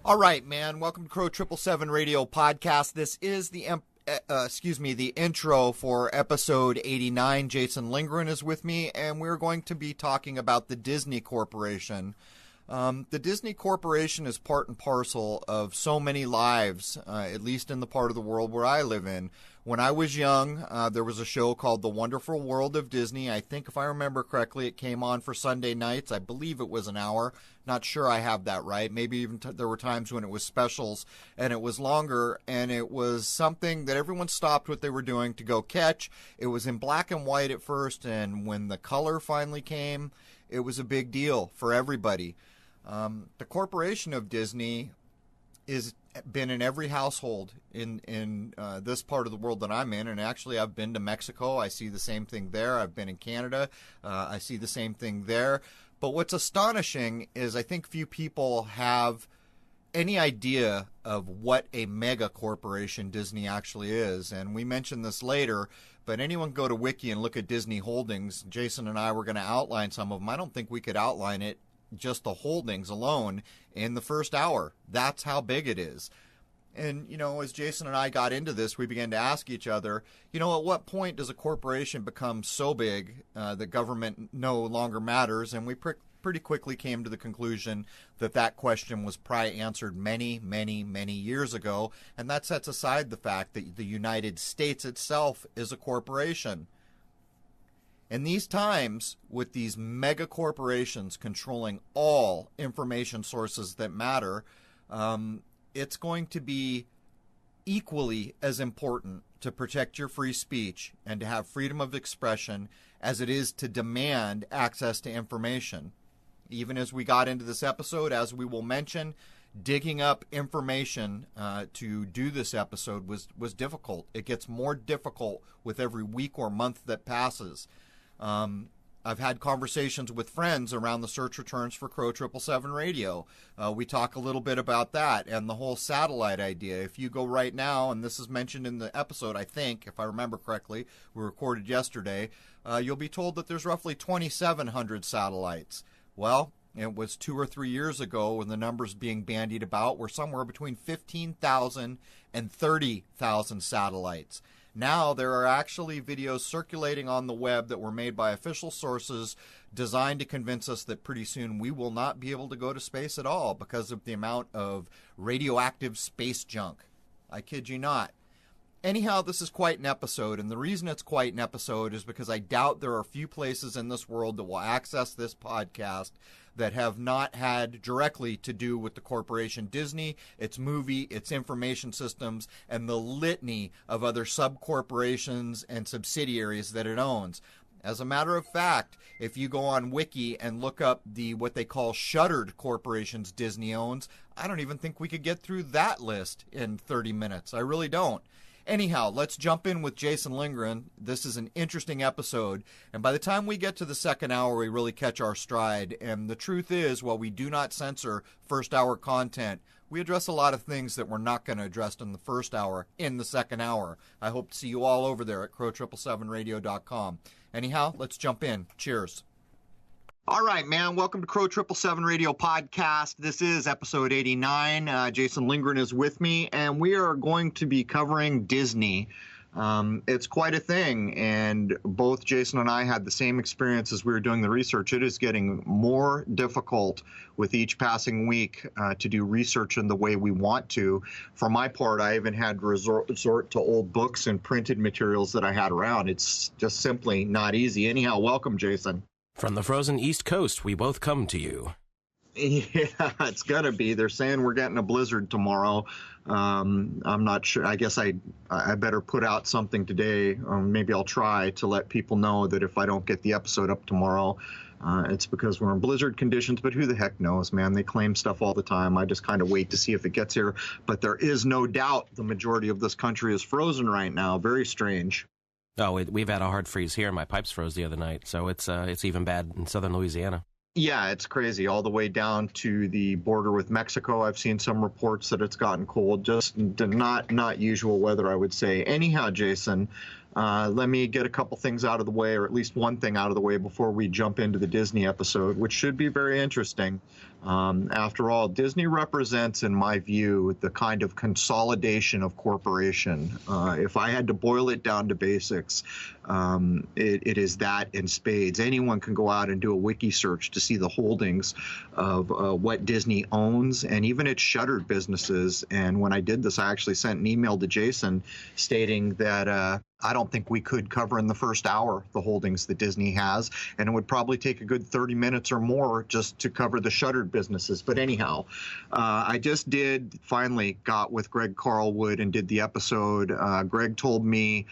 All right, man. Welcome to Crow 777 Radio Podcast. This is the intro for episode 89. Jason Lindgren is with me, and we're going to be talking about the Disney Corporation. The Disney Corporation is part and parcel of so many lives, at least in the part of the world where I live in. When I was young, there was a show called The Wonderful World of Disney. I think, if I remember correctly, it came on for Sunday nights. I believe it was an hour. Not sure I have that right. Maybe even there were times when it was specials and it was longer, and it was something that everyone stopped what they were doing to go catch. It was in black and white at first, and when the color finally came, it was a big deal for everybody. The corporation of Disney is been in every household in this part of the world that I'm in, and actually I've been to Mexico. I see the same thing there. I've been in Canada. I see the same thing there. But what's astonishing is I think few people have any idea of what a mega corporation Disney actually is. And we mentioned this later, but anyone go to Wiki and look at Disney Holdings. Jason and I were going to outline some of them. I don't think we could outline it, just the holdings alone, in the first hour. That's how big it is. And, as Jason and I got into this, we began to ask each other, at what point does a corporation become so big that government no longer matters? And we pretty quickly came to the conclusion that question was probably answered many, many, many years ago. And that sets aside the fact that the United States itself is a corporation. In these times, with these mega corporations controlling all information sources that matter, it's going to be equally as important to protect your free speech and to have freedom of expression as it is to demand access to information. Even as we got into this episode, as we will mention, digging up information to do this episode was difficult. It gets more difficult with every week or month that passes. I've had conversations with friends around the search returns for Crow 777 Radio. We talk a little bit about that and the whole satellite idea. If you go right now, and this is mentioned in the episode, I think, if I remember correctly, we recorded yesterday, you'll be told that there's roughly 2,700 satellites. Well, it was 2 or 3 years ago when the numbers being bandied about were somewhere between 15,000 and 30,000 satellites. Now there are actually videos circulating on the web that were made by official sources designed to convince us that pretty soon we will not be able to go to space at all because of the amount of radioactive space junk. I kid you not. Anyhow, this is quite an episode, and the reason it's quite an episode is because I doubt there are a few places in this world that will access this podcast that have not had directly to do with the corporation Disney, its movie, its information systems, and the litany of other sub-corporations and subsidiaries that it owns. As a matter of fact, if you go on Wiki and look up what they call shuttered corporations Disney owns, I don't even think we could get through that list in 30 minutes. I really don't. Anyhow, let's jump in with Jason Lindgren. This is an interesting episode, and by the time we get to the second hour, we really catch our stride. And the truth is, while we do not censor first hour content, we address a lot of things that we're not going to address in the first hour in the second hour. I hope to see you all over there at crow777radio.com. Anyhow, let's jump in. Cheers. All right, man. Welcome to Crow 777 Radio Podcast. This is episode 89. Jason Lindgren is with me, and we are going to be covering Disney. It's quite a thing, and both Jason and I had the same experience as we were doing the research. It is getting more difficult with each passing week to do research in the way we want to. For my part, I even had to resort to old books and printed materials that I had around. It's just simply not easy. Anyhow, welcome, Jason. From the frozen East Coast, we both come to you. Yeah, it's gonna be. They're saying we're getting a blizzard tomorrow. I'm not sure. I guess I better put out something today. Maybe I'll try to let people know that if I don't get the episode up tomorrow, it's because we're in blizzard conditions. But who the heck knows, man? They claim stuff all the time. I just kind of wait to see if it gets here. But there is no doubt the majority of this country is frozen right now. Very strange. Oh, we've had a hard freeze here. My pipes froze the other night, so it's even bad in southern Louisiana. Yeah, it's crazy. All the way down to the border with Mexico. I've seen some reports that it's gotten cold. Just not usual weather, I would say. Anyhow, Jason, Let me get a couple things out of the way, or at least one thing out of the way, before we jump into the Disney episode, which should be very interesting. After all, Disney represents, in my view, the kind of consolidation of corporation. If I had to boil it down to basics, it is that in spades. Anyone can go out and do a wiki search to see the holdings of what Disney owns and even its shuttered businesses. And when I did this, I actually sent an email to Jason stating that I don't think we could cover in the first hour the holdings that Disney has, and it would probably take a good 30 minutes or more just to cover the shuttered businesses. But anyhow, I just finally got with Greg Carlwood and did the episode. Greg told me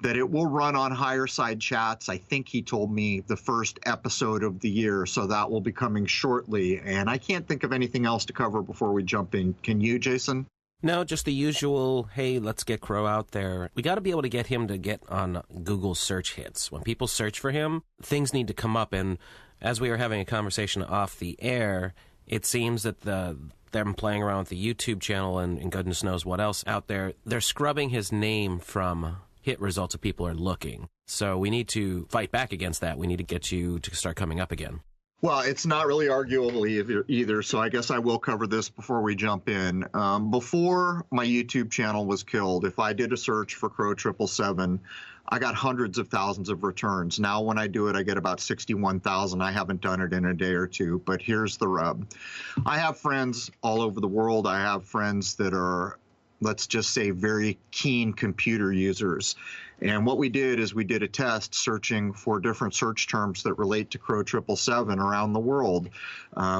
that it will run on Higher Side Chats. I think he told me the first episode of the year, so that will be coming shortly. And I can't think of anything else to cover before we jump in. Can you, Jason? No, just the usual, hey, let's get Crow out there. We got to be able to get him to get on Google search hits. When people search for him, things need to come up. And as we were having a conversation off the air, it seems that them playing around with the YouTube channel and goodness knows what else out there, they're scrubbing his name from hit results if people are looking. So we need to fight back against that. We need to get you to start coming up again. Well, it's not really arguable either, so I guess I will cover this before we jump in. Before my YouTube channel was killed, if I did a search for Crow 777, I got hundreds of thousands of returns. Now when I do it, I get about 61,000. I haven't done it in a day or two, but here's the rub. I have friends all over the world. I have friends that are, let's just say, very keen computer users. And what we did is we did a test searching for different search terms that relate to Crow 777 around the world.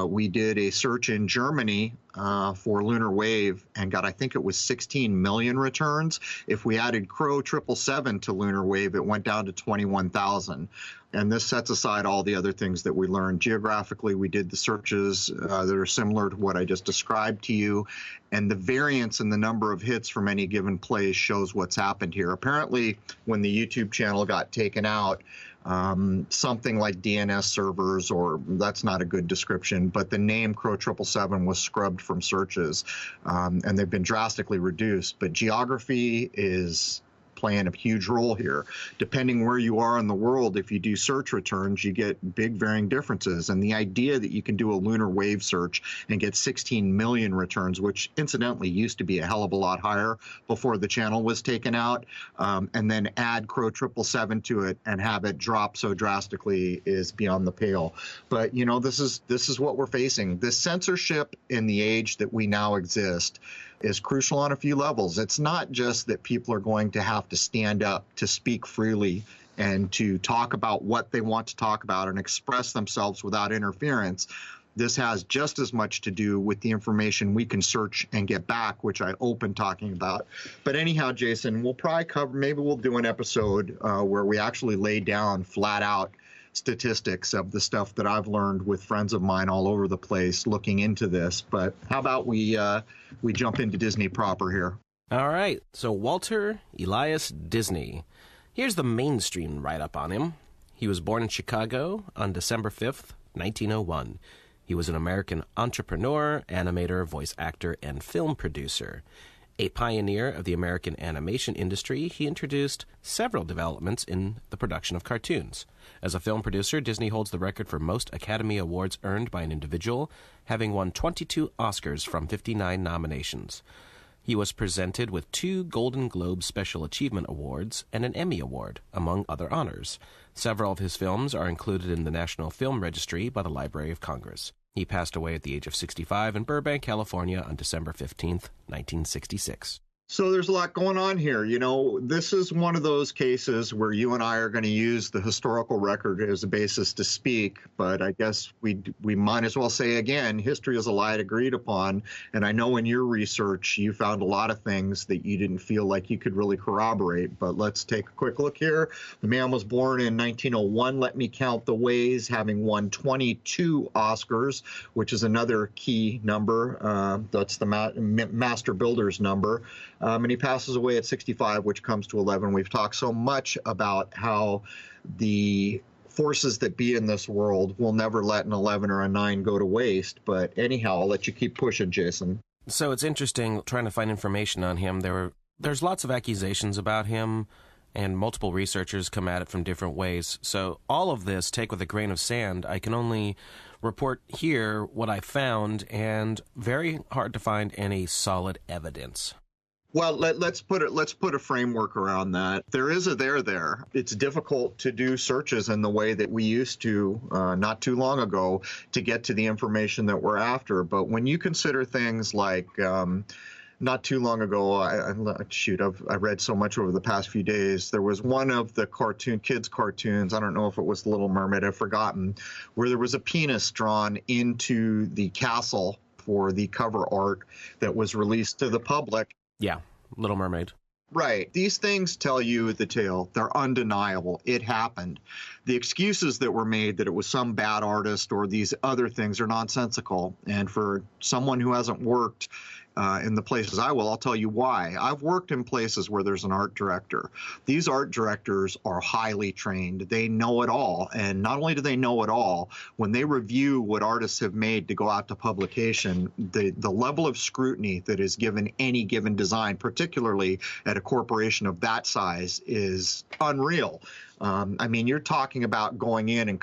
We did a search in Germany for Lunar Wave and got, I think it was 16 million returns. If we added Crow 777 to Lunar Wave, it went down to 21,000. And this sets aside all the other things that we learned. Geographically, we did the searches that are similar to what I just described to you. And the variance in the number of hits from any given place shows what's happened here. Apparently, when the YouTube channel got taken out, something like DNS servers, or that's not a good description, but the name Crow 777 was scrubbed from searches, and they've been drastically reduced. But geography is playing a huge role here. Depending where you are in the world, if you do search returns, you get big varying differences. And the idea that you can do a Lunar Wave search and get 16 million returns, which incidentally used to be a hell of a lot higher before the channel was taken out, and then add Crow 777 to it and have it drop so drastically is beyond the pale. But you know, this is what we're facing. This censorship in the age that we now exist is crucial on a few levels. It's not just that people are going to have to stand up to speak freely and to talk about what they want to talk about and express themselves without interference. This has just as much to do with the information we can search and get back, which I opened talking about. But anyhow, Jason, we'll probably maybe we'll do an episode where we actually lay down flat out statistics of the stuff that I've learned with friends of mine all over the place looking into this. But how about we jump into Disney proper here? All right. So Walter Elias Disney. Here's the mainstream write-up on him. He was born in Chicago on December 5th, 1901. He was an American entrepreneur, animator, voice actor, and film producer. A pioneer of the American animation industry, he introduced several developments in the production of cartoons. As a film producer, Disney holds the record for most Academy Awards earned by an individual, having won 22 Oscars from 59 nominations. He was presented with 2 Golden Globe Special Achievement Awards and an Emmy Award, among other honors. Several of his films are included in the National Film Registry by the Library of Congress. He passed away at the age of 65 in Burbank, California on December 15th, 1966. So there's a lot going on here. You know, this is one of those cases where you and I are going to use the historical record as a basis to speak, but I guess we might as well say again, history is a lie agreed upon. And I know in your research, you found a lot of things that you didn't feel like you could really corroborate, but let's take a quick look here. The man was born in 1901. Let me count the ways, having won 22 Oscars, which is another key number. That's the Master Builder's number. And he passes away at 65, which comes to 11. We've talked so much about how the forces that be in this world will never let an 11 or a 9 go to waste. But anyhow, I'll let you keep pushing, Jason. So it's interesting trying to find information on him. There's lots of accusations about him, and multiple researchers come at it from different ways. So all of this, take with a grain of sand. I can only report here what I found, and very hard to find any solid evidence. Well, let's put a framework around that. There is a there. It's difficult to do searches in the way that we used to not too long ago to get to the information that we're after. But when you consider things like not too long ago, I read so much over the past few days. There was one of the kids' cartoons, I don't know if it was The Little Mermaid, I've forgotten, where there was a penis drawn into the castle for the cover art that was released to the public. Yeah, Little Mermaid. Right. These things tell you the tale. They're undeniable. It happened. The excuses that were made that it was some bad artist or these other things are nonsensical. And for someone who hasn't worked in the places I will, I'll tell you why. I've worked in places where there's an art director. These art directors are highly trained. They know it all. And not only do they know it all, when they review what artists have made to go out to publication, the level of scrutiny that is given any given design, particularly at a corporation of that size, is unreal. I mean, you're talking about going in and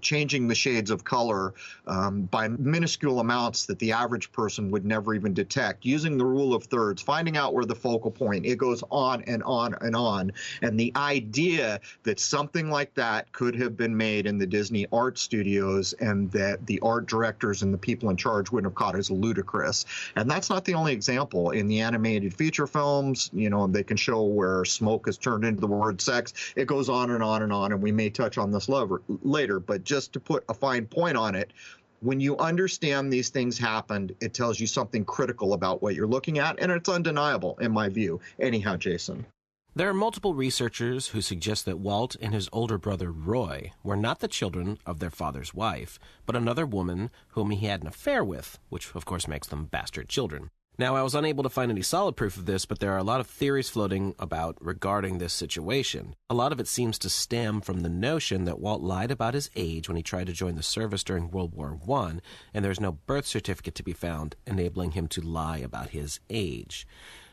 changing the shades of color by minuscule amounts that the average person would never even detect, using the rule of thirds, finding out where the focal point, it goes on and on and on. And the idea that something like that could have been made in the Disney art studios and that the art directors and the people in charge wouldn't have caught is ludicrous. And that's not the only example. In the animated feature films, they can show where smoke is turned into the word sex. It goes on and on and on, and we may touch on this later, but just to put a fine point on it, when you understand these things happened, it tells you something critical about what you're looking at, and it's undeniable, in my view. Anyhow, Jason. There are multiple researchers who suggest that Walt and his older brother Roy were not the children of their father's wife, but another woman whom he had an affair with, which of course makes them bastard children. Now, I was unable to find any solid proof of this, but there are a lot of theories floating about regarding this situation. A lot of it seems to stem from the notion that Walt lied about his age when he tried to join the service during World War I, and there's no birth certificate to be found enabling him to lie about his age.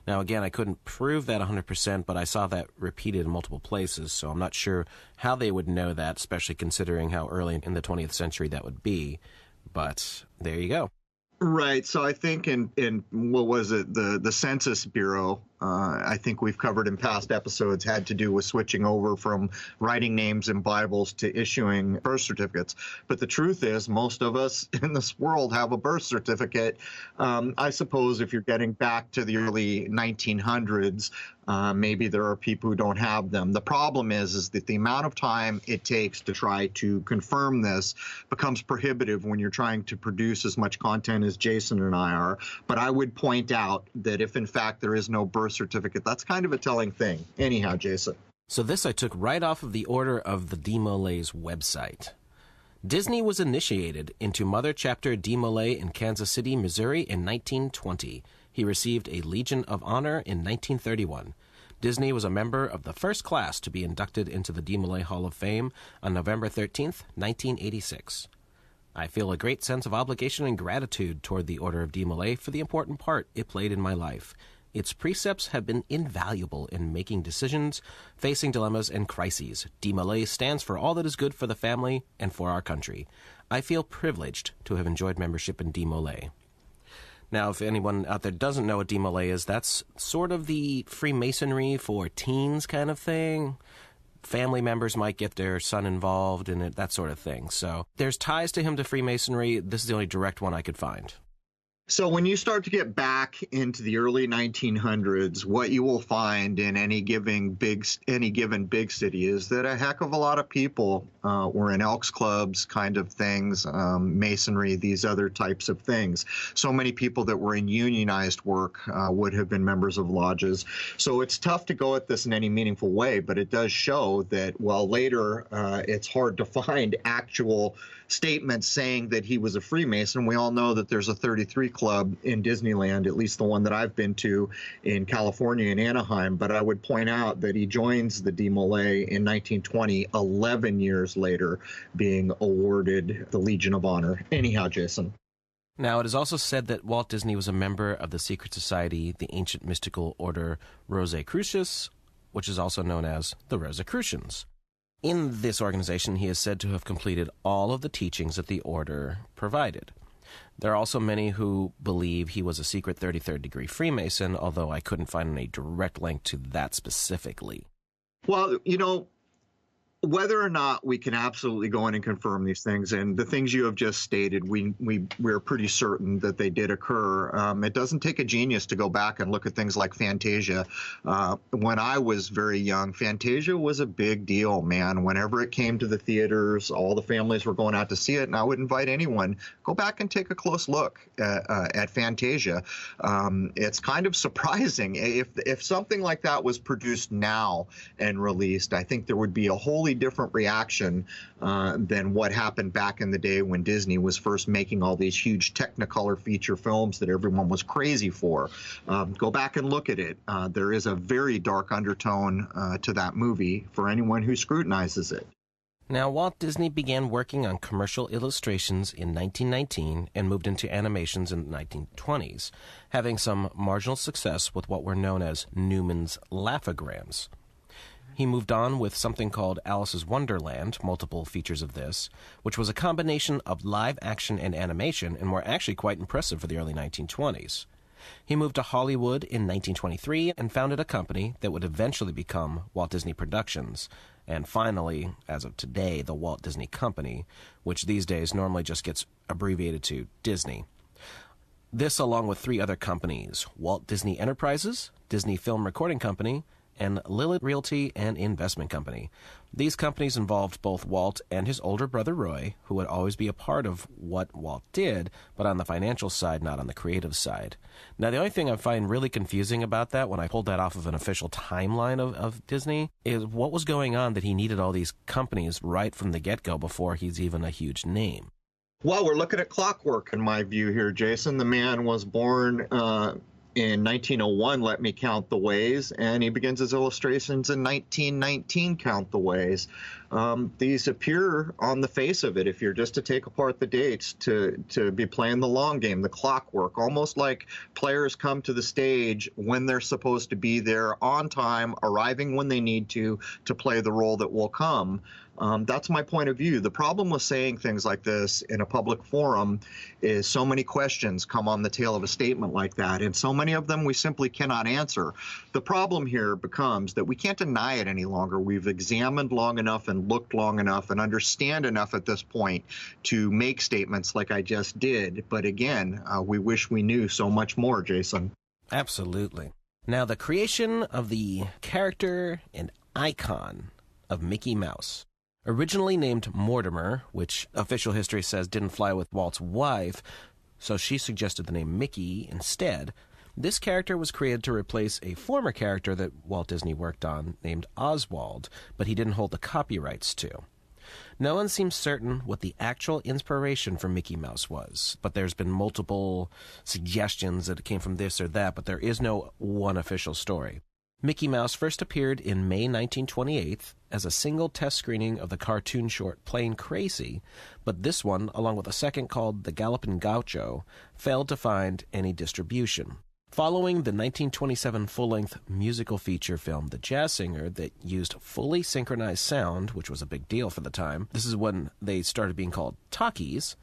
Now, again, I couldn't prove that 100%, but I saw that repeated in multiple places, so I'm not sure how they would know that, especially considering how early in the 20th century that would be. But there you go. Right. So I think in what was it, the Census Bureau, I think we've covered in past episodes, had to do with switching over from writing names in Bibles to issuing birth certificates. But the truth is, most of us in this world have a birth certificate. I suppose if you're getting back to the early 1900s, maybe there are people who don't have them. The problem is that the amount of time it takes to try to confirm this becomes prohibitive when you're trying to produce as much content as Jason and I are. But I would point out that if in fact there is no birth certificate, that's kind of a telling thing. Anyhow, Jason. So this I took right off of the order of the DeMolay's website. Disney was initiated into Mother Chapter DeMolay in Kansas City, Missouri in 1920. He received a Legion of Honor in 1931. Disney was a member of the first class to be inducted into the DeMolay Hall of Fame on November 13th, 1986. I feel a great sense of obligation and gratitude toward the Order of DeMolay for the important part it played in my life. Its precepts have been invaluable in making decisions, facing dilemmas and crises. DeMolay stands for all that is good for the family and for our country. I feel privileged to have enjoyed membership in DeMolay. Now, if anyone out there doesn't know what DeMolay is, that's sort of the Freemasonry for teens kind of thing. Family members might get their son involved in it, that sort of thing. So there's ties to him to Freemasonry. This is the only direct one I could find. So when you start to get back into the early 1900s, what you will find in any given big city is that a heck of a lot of people were in Elks Clubs kind of things, Masonry, these other types of things. So many people that were in unionized work would have been members of lodges. So it's tough to go at this in any meaningful way, but it does show that while later it's hard to find actual statements saying that he was a Freemason, we all know that there's a 33 Club in Disneyland, at least the one that I've been to in California in Anaheim. But I would point out that he joins the DeMolay in 1920, 11 years later, being awarded the Legion of Honor. Anyhow, Jason. Now, it is also said that Walt Disney was a member of the secret society, the ancient mystical order Rosicrucius, which is also known as the Rosicrucians. In this organization, he is said to have completed all of the teachings that the order provided. There are also many who believe he was a secret 33rd degree Freemason, although I couldn't find any direct link to that specifically. Well, whether or not we can absolutely go in and confirm these things, and the things you have just stated, we're pretty certain that they did occur. It doesn't take a genius to go back and look at things like Fantasia. When I was very young, Fantasia was a big deal, man. Whenever it came to the theaters, all the families were going out to see it, and I would invite anyone, go back and take a close look at Fantasia. It's kind of surprising. If something like that was produced now and released, I think there would be a wholly different reaction than what happened back in the day when Disney was first making all these huge Technicolor feature films that everyone was crazy for. Go back and look at it. There is a very dark undertone to that movie for anyone who scrutinizes it. Now, Walt Disney began working on commercial illustrations in 1919 and moved into animations in the 1920s, having some marginal success with what were known as Newman's Laughograms. He moved on with something called Alice's Wonderland, multiple features of this, which was a combination of live action and animation and were actually quite impressive for the early 1920s. He moved to Hollywood in 1923 and founded a company that would eventually become Walt Disney Productions, and finally, as of today, the Walt Disney Company, which these days normally just gets abbreviated to Disney. This, along with 3 other companies, Walt Disney Enterprises, Disney Film Recording Company, and Lilith Realty and Investment Company. These companies involved both Walt and his older brother Roy, who would always be a part of what Walt did, but on the financial side, not on the creative side. Now, the only thing I find really confusing about that, when I pulled that off of an official timeline of Disney, is what was going on that he needed all these companies right from the get-go before he's even a huge name. Well, we're looking at clockwork in my view here, Jason. The man was born in 1901, Let Me Count the Ways, and he begins his illustrations in 1919, Count the Ways. These appear on the face of it, if you're just to take apart the dates, to be playing the long game, the clockwork, almost like players come to the stage when they're supposed to be there on time, arriving when they need to play the role that will come. That's my point of view. The problem with saying things like this in a public forum is so many questions come on the tail of a statement like that, and so many of them we simply cannot answer. The problem here becomes that we can't deny it any longer. We've examined long enough and looked long enough and understand enough at this point to make statements like I just did. But again, we wish we knew so much more, Jason. Absolutely. Now, the creation of the character and icon of Mickey Mouse, originally named Mortimer, which official history says didn't fly with Walt's wife, so she suggested the name Mickey instead. This character was created to replace a former character that Walt Disney worked on named Oswald, but he didn't hold the copyrights to. No one seems certain what the actual inspiration for Mickey Mouse was, but there's been multiple suggestions that it came from this or that, but there is no one official story. Mickey Mouse first appeared in May 1928 as a single test screening of the cartoon short Plain Crazy, but this one, along with a second called The Gallopin' Gaucho, failed to find any distribution. Following the 1927 full-length musical feature film The Jazz Singer that used fully synchronized sound, which was a big deal for the time, this is when they started being called talkies,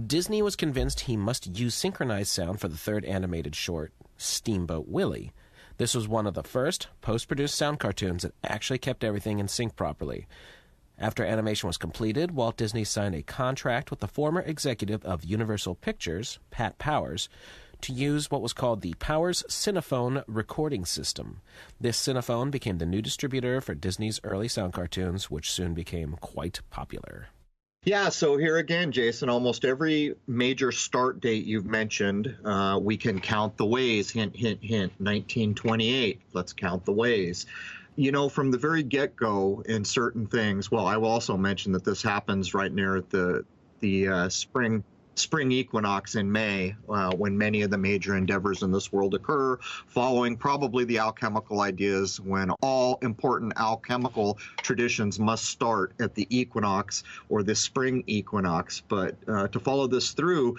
Disney was convinced he must use synchronized sound for the third animated short, Steamboat Willie. This was one of the first post-produced sound cartoons that actually kept everything in sync properly. After animation was completed, Walt Disney signed a contract with the former executive of Universal Pictures, Pat Powers, to use what was called the Powers Cinephone recording system. This Cinephone became the new distributor for Disney's early sound cartoons, which soon became quite popular. Yeah, so here again, Jason, almost every major start date you've mentioned, we can count the ways. Hint, hint, hint, 1928, let's count the ways. You know, from the very get-go in certain things, well, I will also mention that this happens right near the spring equinox in May, when many of the major endeavors in this world occur, following probably the alchemical ideas when all important alchemical traditions must start at the equinox or the spring equinox. But to follow this through,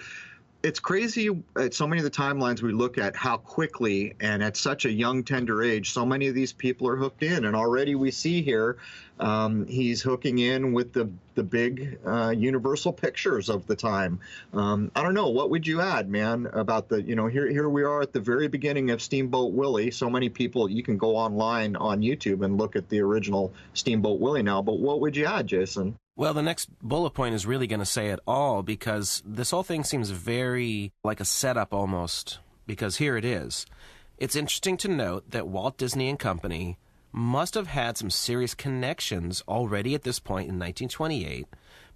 It's crazy at so many of the timelines we look at how quickly and at such a young, tender age, so many of these people are hooked in. And already we see here he's hooking in with the big Universal Pictures of the time. I don't know. What would you add, man, about here we are at the very beginning of Steamboat Willie. So many people, you can go online on YouTube and look at the original Steamboat Willie now. But what would you add, Jason? Well, the next bullet point is really going to say it all, because this whole thing seems very like a setup almost, because here it is. It's interesting to note that Walt Disney and Company must have had some serious connections already at this point in 1928,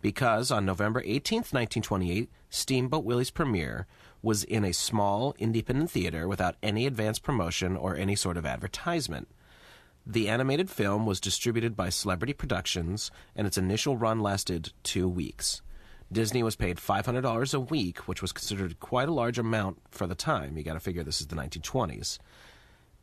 because on November 18th, 1928, Steamboat Willie's premiere was in a small independent theater without any advance promotion or any sort of advertisement. The animated film was distributed by Celebrity Productions, and its initial run lasted 2 weeks. Disney was paid $500 a week, which was considered quite a large amount for the time. You got to figure this is the 1920s.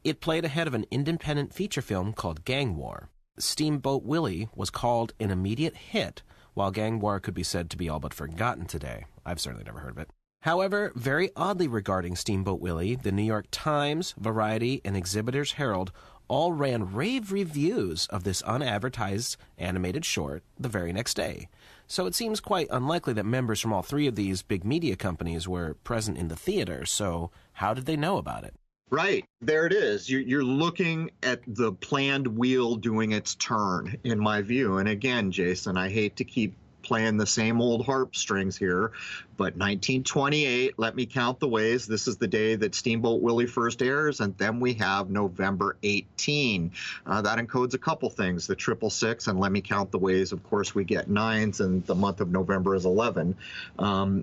It played ahead of an independent feature film called Gang War. Steamboat Willie was called an immediate hit, while Gang War could be said to be all but forgotten today. I've certainly never heard of it. However, very oddly regarding Steamboat Willie, the New York Times, Variety, and Exhibitor's Herald all ran rave reviews of this unadvertised animated short the very next day. So it seems quite unlikely that members from all three of these big media companies were present in the theater. So how did they know about it? Right. There it is. You're looking at the planned wheel doing its turn, in my view. And again, Jason, I hate to keep playing the same old harp strings here, but 1928, let me count the ways. This is the day that Steamboat Willie first airs, and then we have November 18. That encodes a couple things, the 666, and let me count the ways. Of course, we get 9s, and the month of November is 11.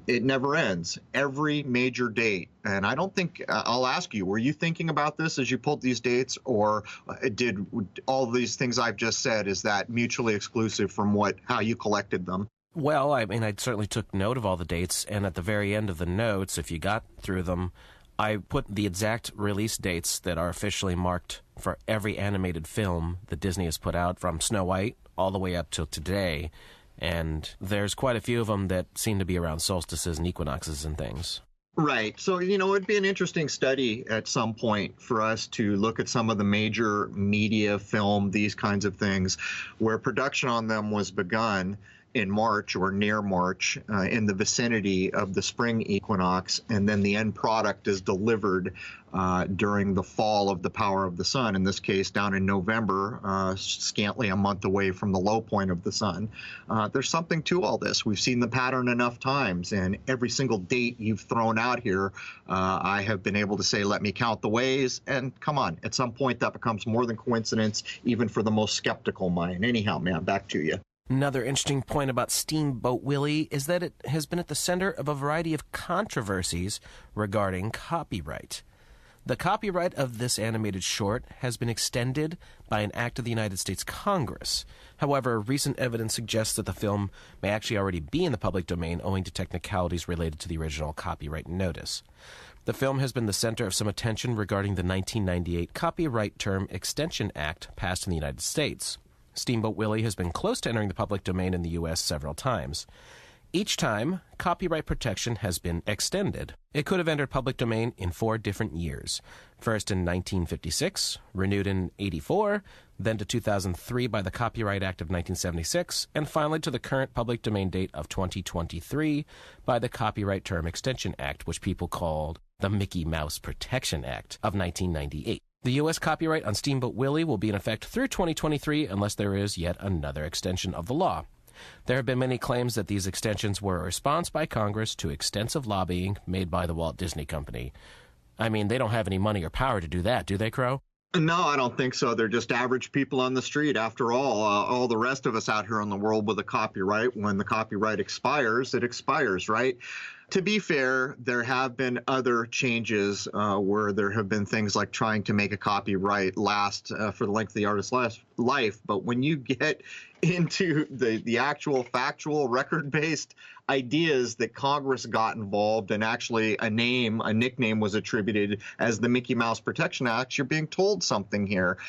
It never ends. Every major date. And I don't think, I'll ask you, were you thinking about this as you pulled these dates, or did all these things I've just said, is that mutually exclusive from how you collected them? Well, I mean, I certainly took note of all the dates, and at the very end of the notes, if you got through them, I put the exact release dates that are officially marked for every animated film that Disney has put out, from Snow White all the way up till today, and there's quite a few of them that seem to be around solstices and equinoxes and things. Right. So, it'd be an interesting study at some point for us to look at some of the major media, film, these kinds of things, where production on them was begun in March or near March, in the vicinity of the spring equinox, and then the end product is delivered during the fall of the power of the sun, in this case down in November, scantly a month away from the low point of the sun. There's something to all this. We've seen the pattern enough times, and every single date you've thrown out here, I have been able to say, let me count the ways, and come on, at some point that becomes more than coincidence, even for the most skeptical mind. Anyhow, man, back to you. Another interesting point about Steamboat Willie is that it has been at the center of a variety of controversies regarding copyright. The copyright of this animated short has been extended by an act of the United States Congress. However, recent evidence suggests that the film may actually already be in the public domain owing to technicalities related to the original copyright notice. The film has been the center of some attention regarding the 1998 Copyright Term Extension Act passed in the United States. Steamboat Willie has been close to entering the public domain in the U.S. several times. Each time, copyright protection has been extended. It could have entered public domain in 4 different years. First in 1956, renewed in 1984, then to 2003 by the Copyright Act of 1976, and finally to the current public domain date of 2023 by the Copyright Term Extension Act, which people called the Mickey Mouse Protection Act of 1998. The U.S. copyright on Steamboat Willie will be in effect through 2023 unless there is yet another extension of the law. There have been many claims that these extensions were a response by Congress to extensive lobbying made by the Walt Disney Company. I mean, they don't have any money or power to do that, do they, Crow? No, I don't think so. They're just average people on the street. After all the rest of us out here in the world with a copyright, when the copyright expires, it expires, right? To be fair, there have been other changes where there have been things like trying to make a copyright last for the length of the artist's life. But when you get into the actual factual record-based ideas that Congress got involved, and actually a nickname was attributed as the Mickey Mouse Protection Act, you're being told something here.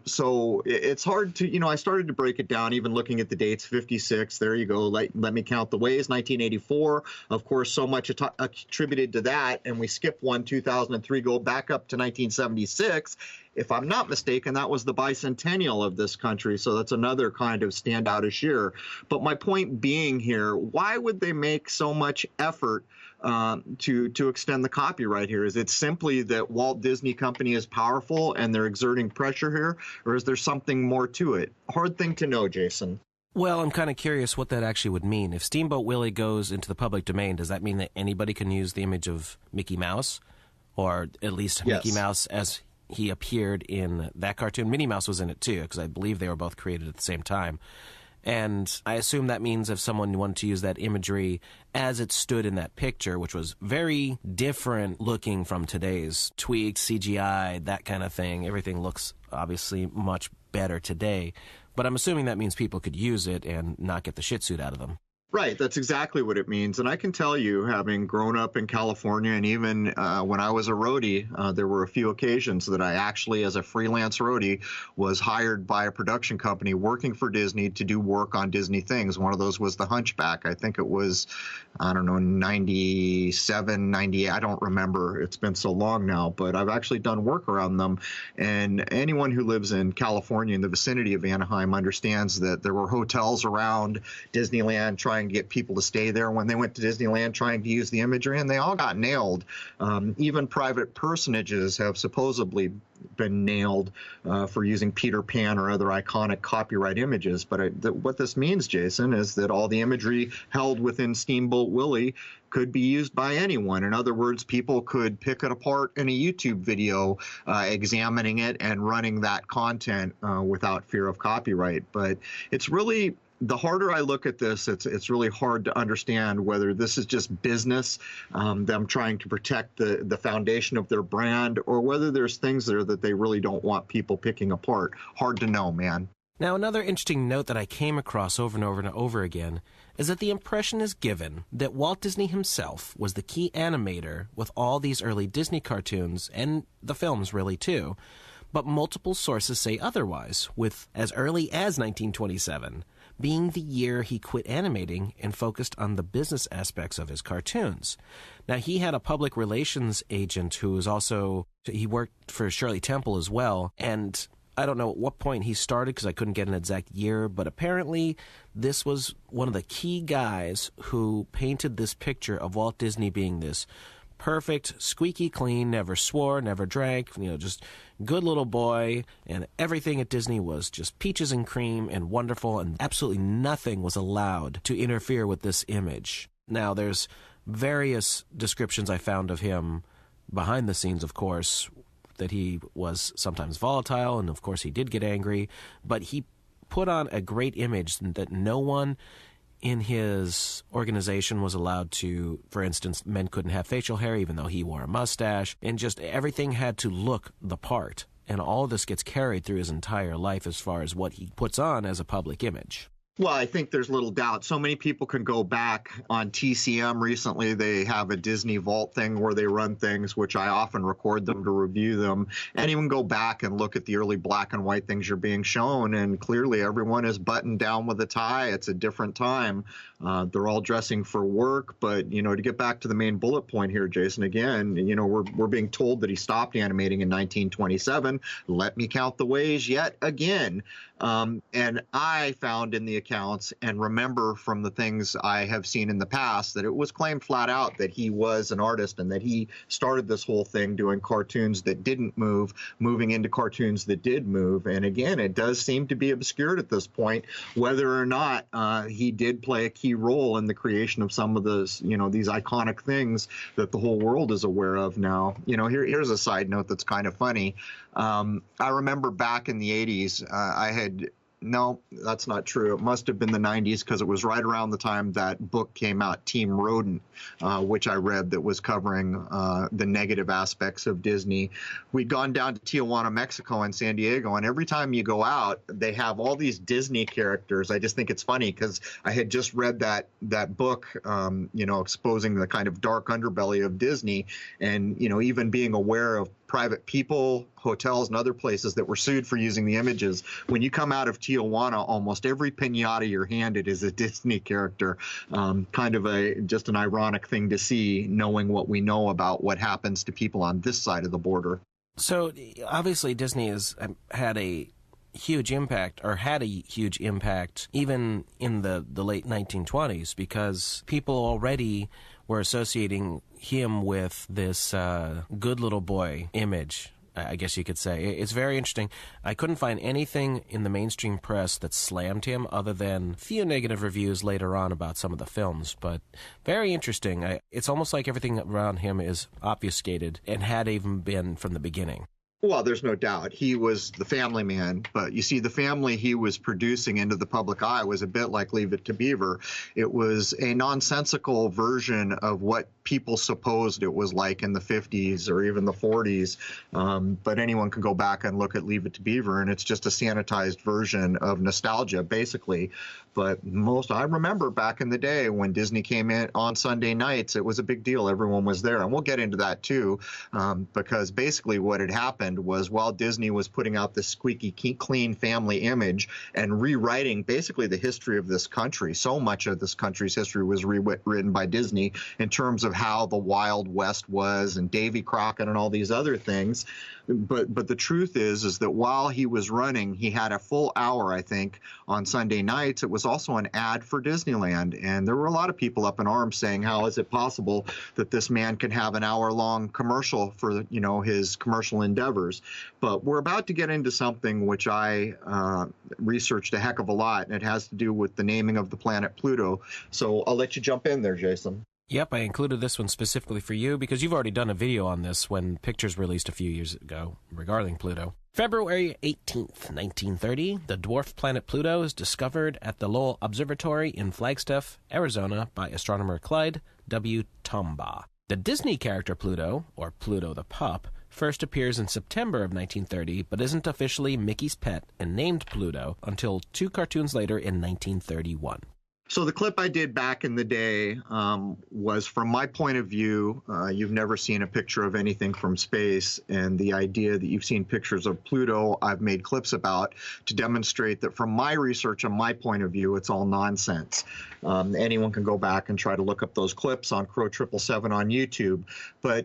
So it's hard to, I started to break it down, even looking at the dates. 56, there you go. Let me count the ways. 1984, of course, so much attributed to that, and we skip one. 2003, go back up to 1976. If I'm not mistaken, that was the bicentennial of this country, so that's another kind of standout year. But my point being here, why would they make so much effort to extend the copyright here? Is it simply that Walt Disney Company is powerful and they're exerting pressure here, or is there something more to it? Hard thing to know, Jason. Well, I'm kind of curious what that actually would mean. If Steamboat Willie goes into the public domain, does that mean that anybody can use the image of Mickey Mouse? Or at least Yes. Mickey Mouse as he appeared in that cartoon? Minnie Mouse was in it too, because I believe they were both created at the same time. And I assume that means if someone wanted to use that imagery as it stood in that picture, which was very different looking from today's tweaked CGI, that kind of thing. Everything looks obviously much better today. But I'm assuming that means people could use it and not get the shit suit out of them. Right, that's exactly what it means. And I can tell you, having grown up in California, and even when I was a roadie, there were a few occasions that I actually, as a freelance roadie, was hired by a production company working for Disney to do work on Disney things. One of those was The Hunchback. I think it was, 97, 98. I don't remember. It's been so long now, but I've actually done work around them. And anyone who lives in California, in the vicinity of Anaheim, understands that there were hotels around Disneyland trying to get people to stay there when they went to Disneyland, trying to use the imagery, and they all got nailed. Even private personages have supposedly been nailed for using Peter Pan or other iconic copyright images. But what this means, Jason, is that all the imagery held within Steamboat Willie could be used by anyone. In other words, people could pick it apart in a YouTube video, examining it and running that content without fear of copyright. But it's really, the harder I look at this, it's really hard to understand whether this is just business, them trying to protect the foundation of their brand, or whether there's things there that they really don't want people picking apart. Hard to know, man. Now, another interesting note that I came across over and over and over again is that the impression is given that Walt Disney himself was the key animator with all these early Disney cartoons, and the films really too. But multiple sources say otherwise, with as early as 1927 being the year he quit animating and focused on the business aspects of his cartoons. Now, he had a public relations agent who was also, he worked for Shirley Temple as well, and I don't know at what point he started because I couldn't get an exact year, but apparently this was one of the key guys who painted this picture of Walt Disney being this perfect, squeaky clean, never swore, never drank, just good little boy, and everything at Disney was just peaches and cream and wonderful, and absolutely nothing was allowed to interfere with this image. Now, there's various descriptions I found of him behind the scenes, of course, that he was sometimes volatile, and of course he did get angry, but he put on a great image that no one in his organization was allowed to, for instance, men couldn't have facial hair even though he wore a mustache, and just everything had to look the part. And all of this gets carried through his entire life as far as what he puts on as a public image. Well, I think there's little doubt. So many people can go back on TCM recently. They have a Disney Vault thing where they run things, which I often record them to review them. Anyone go back and look at the early black and white things you're being shown, and clearly everyone is buttoned down with a tie. It's a different time. They're all dressing for work. But, to get back to the main bullet point here, Jason, again, we're being told that he stopped animating in 1927. Let me count the ways yet again. And I found in the accounts and remember from the things I have seen in the past that it was claimed flat out that he was an artist and that he started this whole thing doing cartoons that didn't move, moving into cartoons that did move. And again, it does seem to be obscured at this point whether or not he did play a key role in the creation of some of those, these iconic things that the whole world is aware of now. Here's a side note that's kind of funny. I remember back in the 80s, I had no, that's not true. It must have been the 90s because it was right around the time that book came out, Team Rodent, which I read, that was covering the negative aspects of Disney. We'd gone down to Tijuana, Mexico, and San Diego, and every time you go out, they have all these Disney characters. I just think it's funny because I had just read that book, exposing the kind of dark underbelly of Disney, and even being aware of private people, hotels, and other places that were sued for using the images. When you come out of Tijuana, almost every piñata you're handed is a Disney character. Kind of just an ironic thing to see, knowing what we know about what happens to people on this side of the border. So obviously Disney has had a huge impact, or had a huge impact, even in the late 1920s, because people already were associating him with this good little boy image, I guess you could say. It's very interesting. I couldn't find anything in the mainstream press that slammed him other than a few negative reviews later on about some of the films, but very interesting. It's almost like everything around him is obfuscated and had even been from the beginning. Well, there's no doubt. He was the family man, but you see, the family he was producing into the public eye was a bit like Leave It to Beaver. It was a nonsensical version of what people supposed it was like in the 50s or even the 40s. But anyone can go back and look at Leave It to Beaver, and it's just a sanitized version of nostalgia, basically. But I remember back in the day when Disney came in on Sunday nights, it was a big deal. Everyone was there. And we'll get into that too, because basically what had happened was, while Disney was putting out this squeaky clean family image and rewriting basically the history of this country, so much of this country's history was rewritten by Disney in terms of how the Wild West was and Davy Crockett and all these other things. But the truth is that while he was running, he had a full hour, I think, on Sunday nights. It was also an ad for Disneyland. And there were a lot of people up in arms saying, how is it possible that this man can have an hour-long commercial for, his commercial endeavors? But we're about to get into something which I researched a heck of a lot, and it has to do with the naming of the planet Pluto. So I'll let you jump in there, Jason. Yep, I included this one specifically for you because you've already done a video on this when pictures released a few years ago regarding Pluto. February 18th, 1930, the dwarf planet Pluto is discovered at the Lowell Observatory in Flagstaff, Arizona by astronomer Clyde W. Tombaugh. The Disney character Pluto, or Pluto the Pup, first appears in September of 1930, but isn't officially Mickey's pet and named Pluto until 2 cartoons later in 1931. So the clip I did back in the day was, from my point of view, you've never seen a picture of anything from space, and the idea that you've seen pictures of Pluto, I've made clips about to demonstrate that from my research and my point of view, it's all nonsense. Anyone can go back and try to look up those clips on Crow 777 on YouTube. But,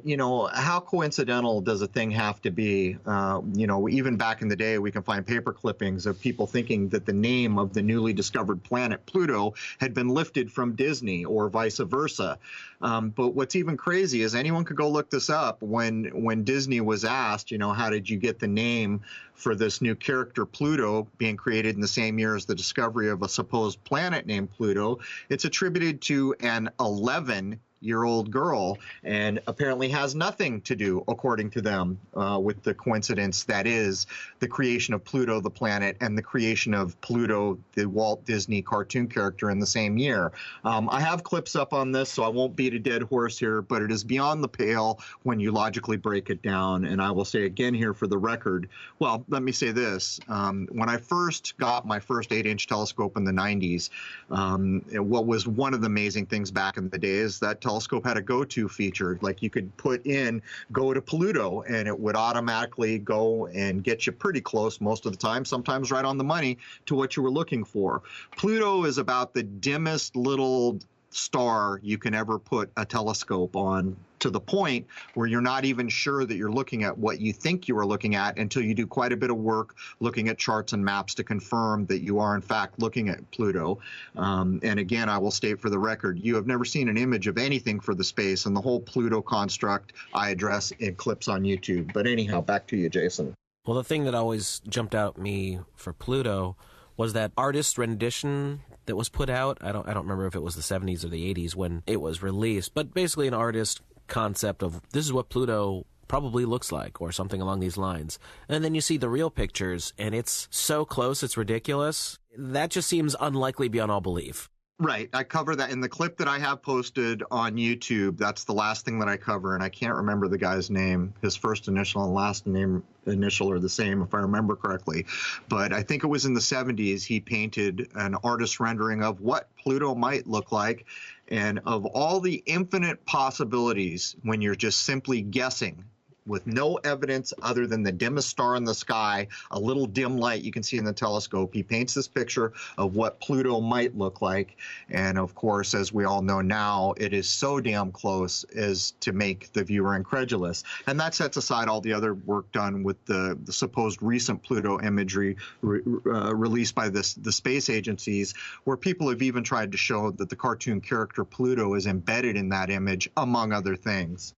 how coincidental does a thing have to be? Even back in the day, we can find paper clippings of people thinking that the name of the newly discovered planet Pluto had been lifted from Disney or vice versa. But what's even crazy is anyone could go look this up. When Disney was asked, how did you get the name for this new character Pluto being created in the same year as the discovery of a supposed planet named Pluto, it's attributed to an 11-year-old girl, and apparently has nothing to do, according to them, with the coincidence that is the creation of Pluto the planet and the creation of Pluto, the Walt Disney cartoon character, in the same year. I have clips up on this, so I won't beat a dead horse here, but it is beyond the pale when you logically break it down. And I will say again here for the record, well, let me say this. When I first got my first 8-inch telescope in the 90s, what was one of the amazing things back in the day is that telescope had a go-to feature. Like, you could put in go to Pluto and it would automatically go and get you pretty close most of the time, sometimes right on the money, to what you were looking for. Pluto is about the dimmest little star you can ever put a telescope on, to the point where you're not even sure that you're looking at what you think you are looking at until you do quite a bit of work looking at charts and maps to confirm that you are in fact looking at Pluto. And again, I will state for the record, you have never seen an image of anything for the space, and the whole Pluto construct I address in clips on YouTube. But anyhow, back to you, Jason. Well, the thing that always jumped out at me for Pluto was that artist rendition that was put out. I don't remember if it was the 70s or the 80s when it was released, but basically an artist concept of this is what Pluto probably looks like, or something along these lines. And then you see the real pictures, and it's so close, it's ridiculous. That just seems unlikely beyond all belief. Right. I cover that in the clip that I have posted on YouTube. That's the last thing that I cover, and I can't remember the guy's name. His first initial and last name initial are the same, if I remember correctly. But I think it was in the 70s he painted an artist rendering of what Pluto might look like. And of all the infinite possibilities when you're just simply guessing, with no evidence other than the dimmest star in the sky, a little dim light you can see in the telescope. He paints this picture of what Pluto might look like. And of course, as we all know now, it is so damn close as to make the viewer incredulous. And that sets aside all the other work done with the supposed recent Pluto imagery released by the space agencies, where people have even tried to show that the cartoon character Pluto is embedded in that image, among other things.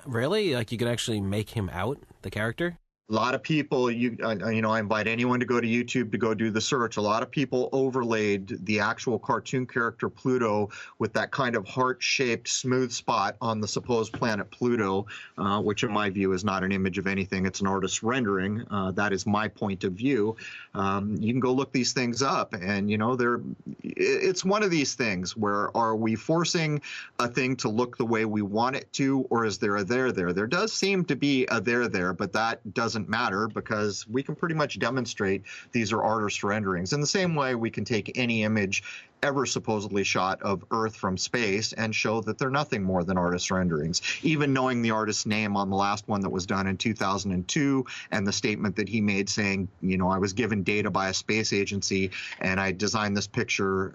Really? Like, you could actually make him out, the character? A lot of people, I invite anyone to go to YouTube to go do the search. A lot of people overlaid the actual cartoon character Pluto with that kind of heart-shaped smooth spot on the supposed planet Pluto, which in my view is not an image of anything. It's an artist's rendering. That is my point of view. You can go look these things up, and, it's one of these things where, are we forcing a thing to look the way we want it to, or is there a there there? There does seem to be a there there, but that doesn't matter because we can pretty much demonstrate these are artist renderings. In the same way, we can take any image ever supposedly shot of Earth from space and show that they're nothing more than artist renderings. Even knowing the artist's name on the last one that was done in 2002 and the statement that he made saying, I was given data by a space agency and I designed this picture,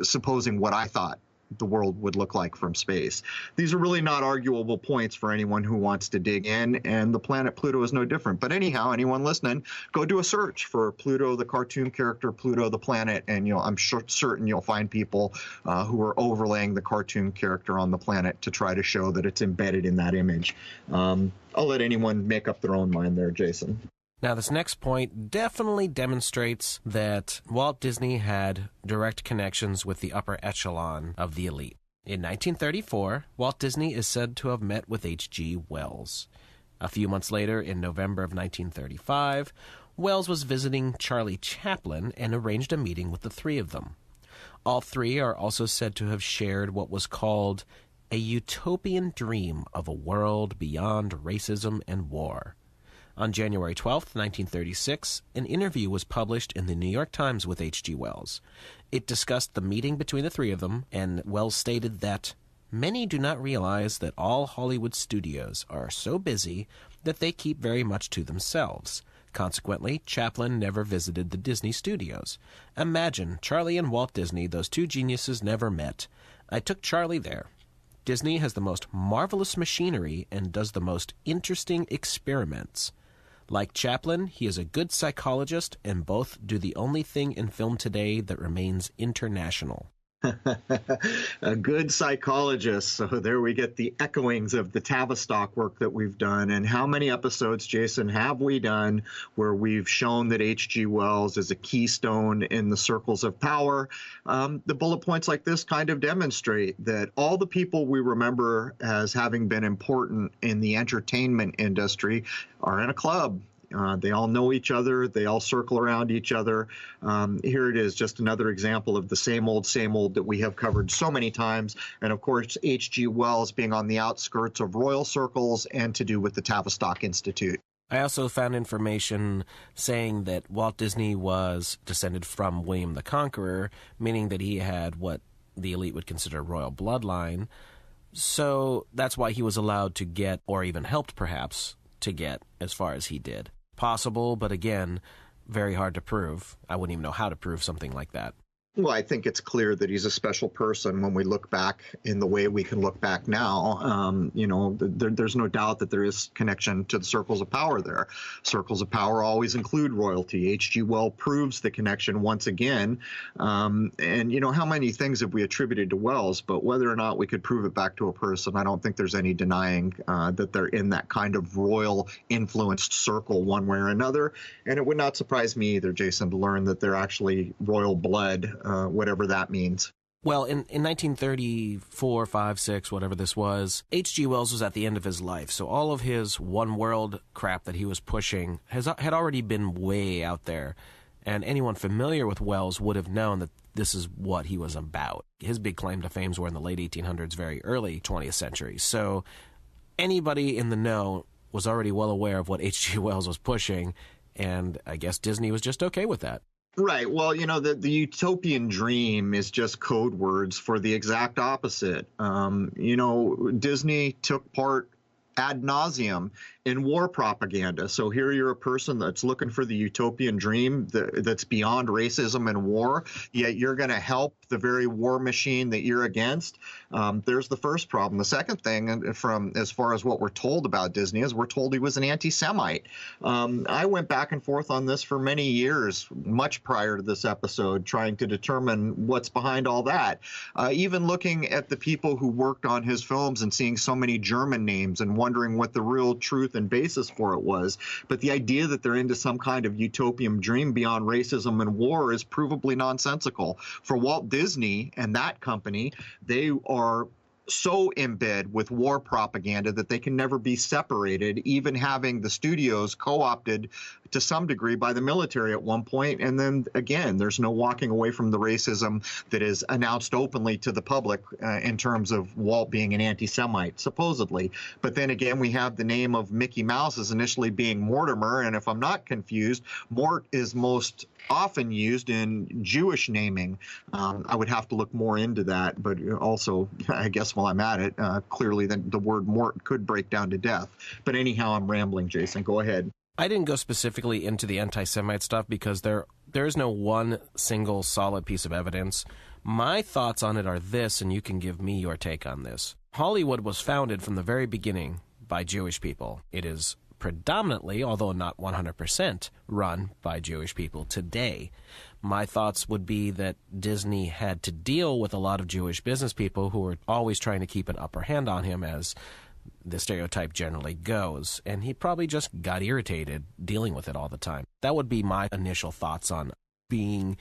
supposing what I thought the world would look like from space. These are really not arguable points for anyone who wants to dig in, and the planet Pluto is no different. But anyhow, anyone listening, go do a search for Pluto, the cartoon character, Pluto, the planet, and I'm certain you'll find people who are overlaying the cartoon character on the planet to try to show that it's embedded in that image. I'll let anyone make up their own mind there, Jason. Now, this next point definitely demonstrates that Walt Disney had direct connections with the upper echelon of the elite. In 1934, Walt Disney is said to have met with H.G. Wells. A few months later, in November of 1935, Wells was visiting Charlie Chaplin and arranged a meeting with the three of them. All three are also said to have shared what was called a utopian dream of a world beyond racism and war. On January 12, 1936, an interview was published in the New York Times with H.G. Wells. It discussed the meeting between the three of them, and Wells stated that many do not realize that all Hollywood studios are so busy that they keep very much to themselves. Consequently, Chaplin never visited the Disney studios. Imagine Charlie and Walt Disney, those two geniuses never met. I took Charlie there. Disney has the most marvelous machinery and does the most interesting experiments. Like Chaplin, he is a good psychologist, and both do the only thing in film today that remains international. A good psychologist. So there we get the echoings of the Tavistock work that we've done. And how many episodes, Jason, have we done where we've shown that H.G. Wells is a keystone in the circles of power? The bullet points like this kind of demonstrate that all the people we remember as having been important in the entertainment industry are in a club. They all know each other. They all circle around each other. Here it is, just another example of the same old that we have covered so many times. And of course, H.G. Wells being on the outskirts of royal circles and to do with the Tavistock Institute. I also found information saying that Walt Disney was descended from William the Conqueror, meaning that he had what the elite would consider royal bloodline. So that's why he was allowed to get, or even helped perhaps, to get as far as he did. Possible, but again, very hard to prove. I wouldn't even know how to prove something like that. Well, I think it's clear that he's a special person when we look back in the way we can look back now. There's no doubt that there is connection to the circles of power there. Circles of power always include royalty. H.G. Wells proves the connection once again. And how many things have we attributed to Wells? But whether or not we could prove it back to a person, I don't think there's any denying that they're in that kind of royal influenced circle one way or another. And it would not surprise me either, Jason, to learn that they're actually royal blood. Whatever that means. Well, in 1934, 5, 6, whatever this was, H.G. Wells was at the end of his life, so all of his one world crap that he was pushing had already been way out there, and anyone familiar with Wells would have known that this is what he was about. His big claim to fame were in the late 1800s, very early 20th century, so anybody in the know was already well aware of what H.G. Wells was pushing, and I guess Disney was just okay with that. Right. Well, the utopian dream is just code words for the exact opposite. Disney took part ad nauseum in war propaganda. So here you're a person that's looking for the utopian dream that's beyond racism and war, yet you're going to help the very war machine that you're against. There's the first problem. The second thing, from as far as what we're told about Disney, is we're told he was an anti-Semite. I went back and forth on this for many years, much prior to this episode, trying to determine what's behind all that. Even looking at the people who worked on his films and seeing so many German names and wondering what the real truth and basis for it was. But the idea that they're into some kind of utopian dream beyond racism and war is provably nonsensical. For Walt Disney and that company, they are so in bed with war propaganda that they can never be separated, even having the studios co-opted to some degree by the military at one point. And then again, there's no walking away from the racism that is announced openly to the public in terms of Walt being an anti-Semite, supposedly. But then again, we have the name of Mickey Mouse as initially being Mortimer. And if I'm not confused, Mort is most often used in Jewish naming. I would have to look more into that, but also, I guess while I'm at it, clearly the word Mort could break down to death. But anyhow, I'm rambling, Jason. Go ahead. I didn't go specifically into the anti-Semite stuff because there is no one single solid piece of evidence. My thoughts on it are this, and you can give me your take on this. Hollywood was founded from the very beginning by Jewish people. It is predominantly, although not 100%, run by Jewish people today. My thoughts would be that Disney had to deal with a lot of Jewish business people who were always trying to keep an upper hand on him, as the stereotype generally goes, and he probably just got irritated dealing with it all the time. That would be my initial thoughts on being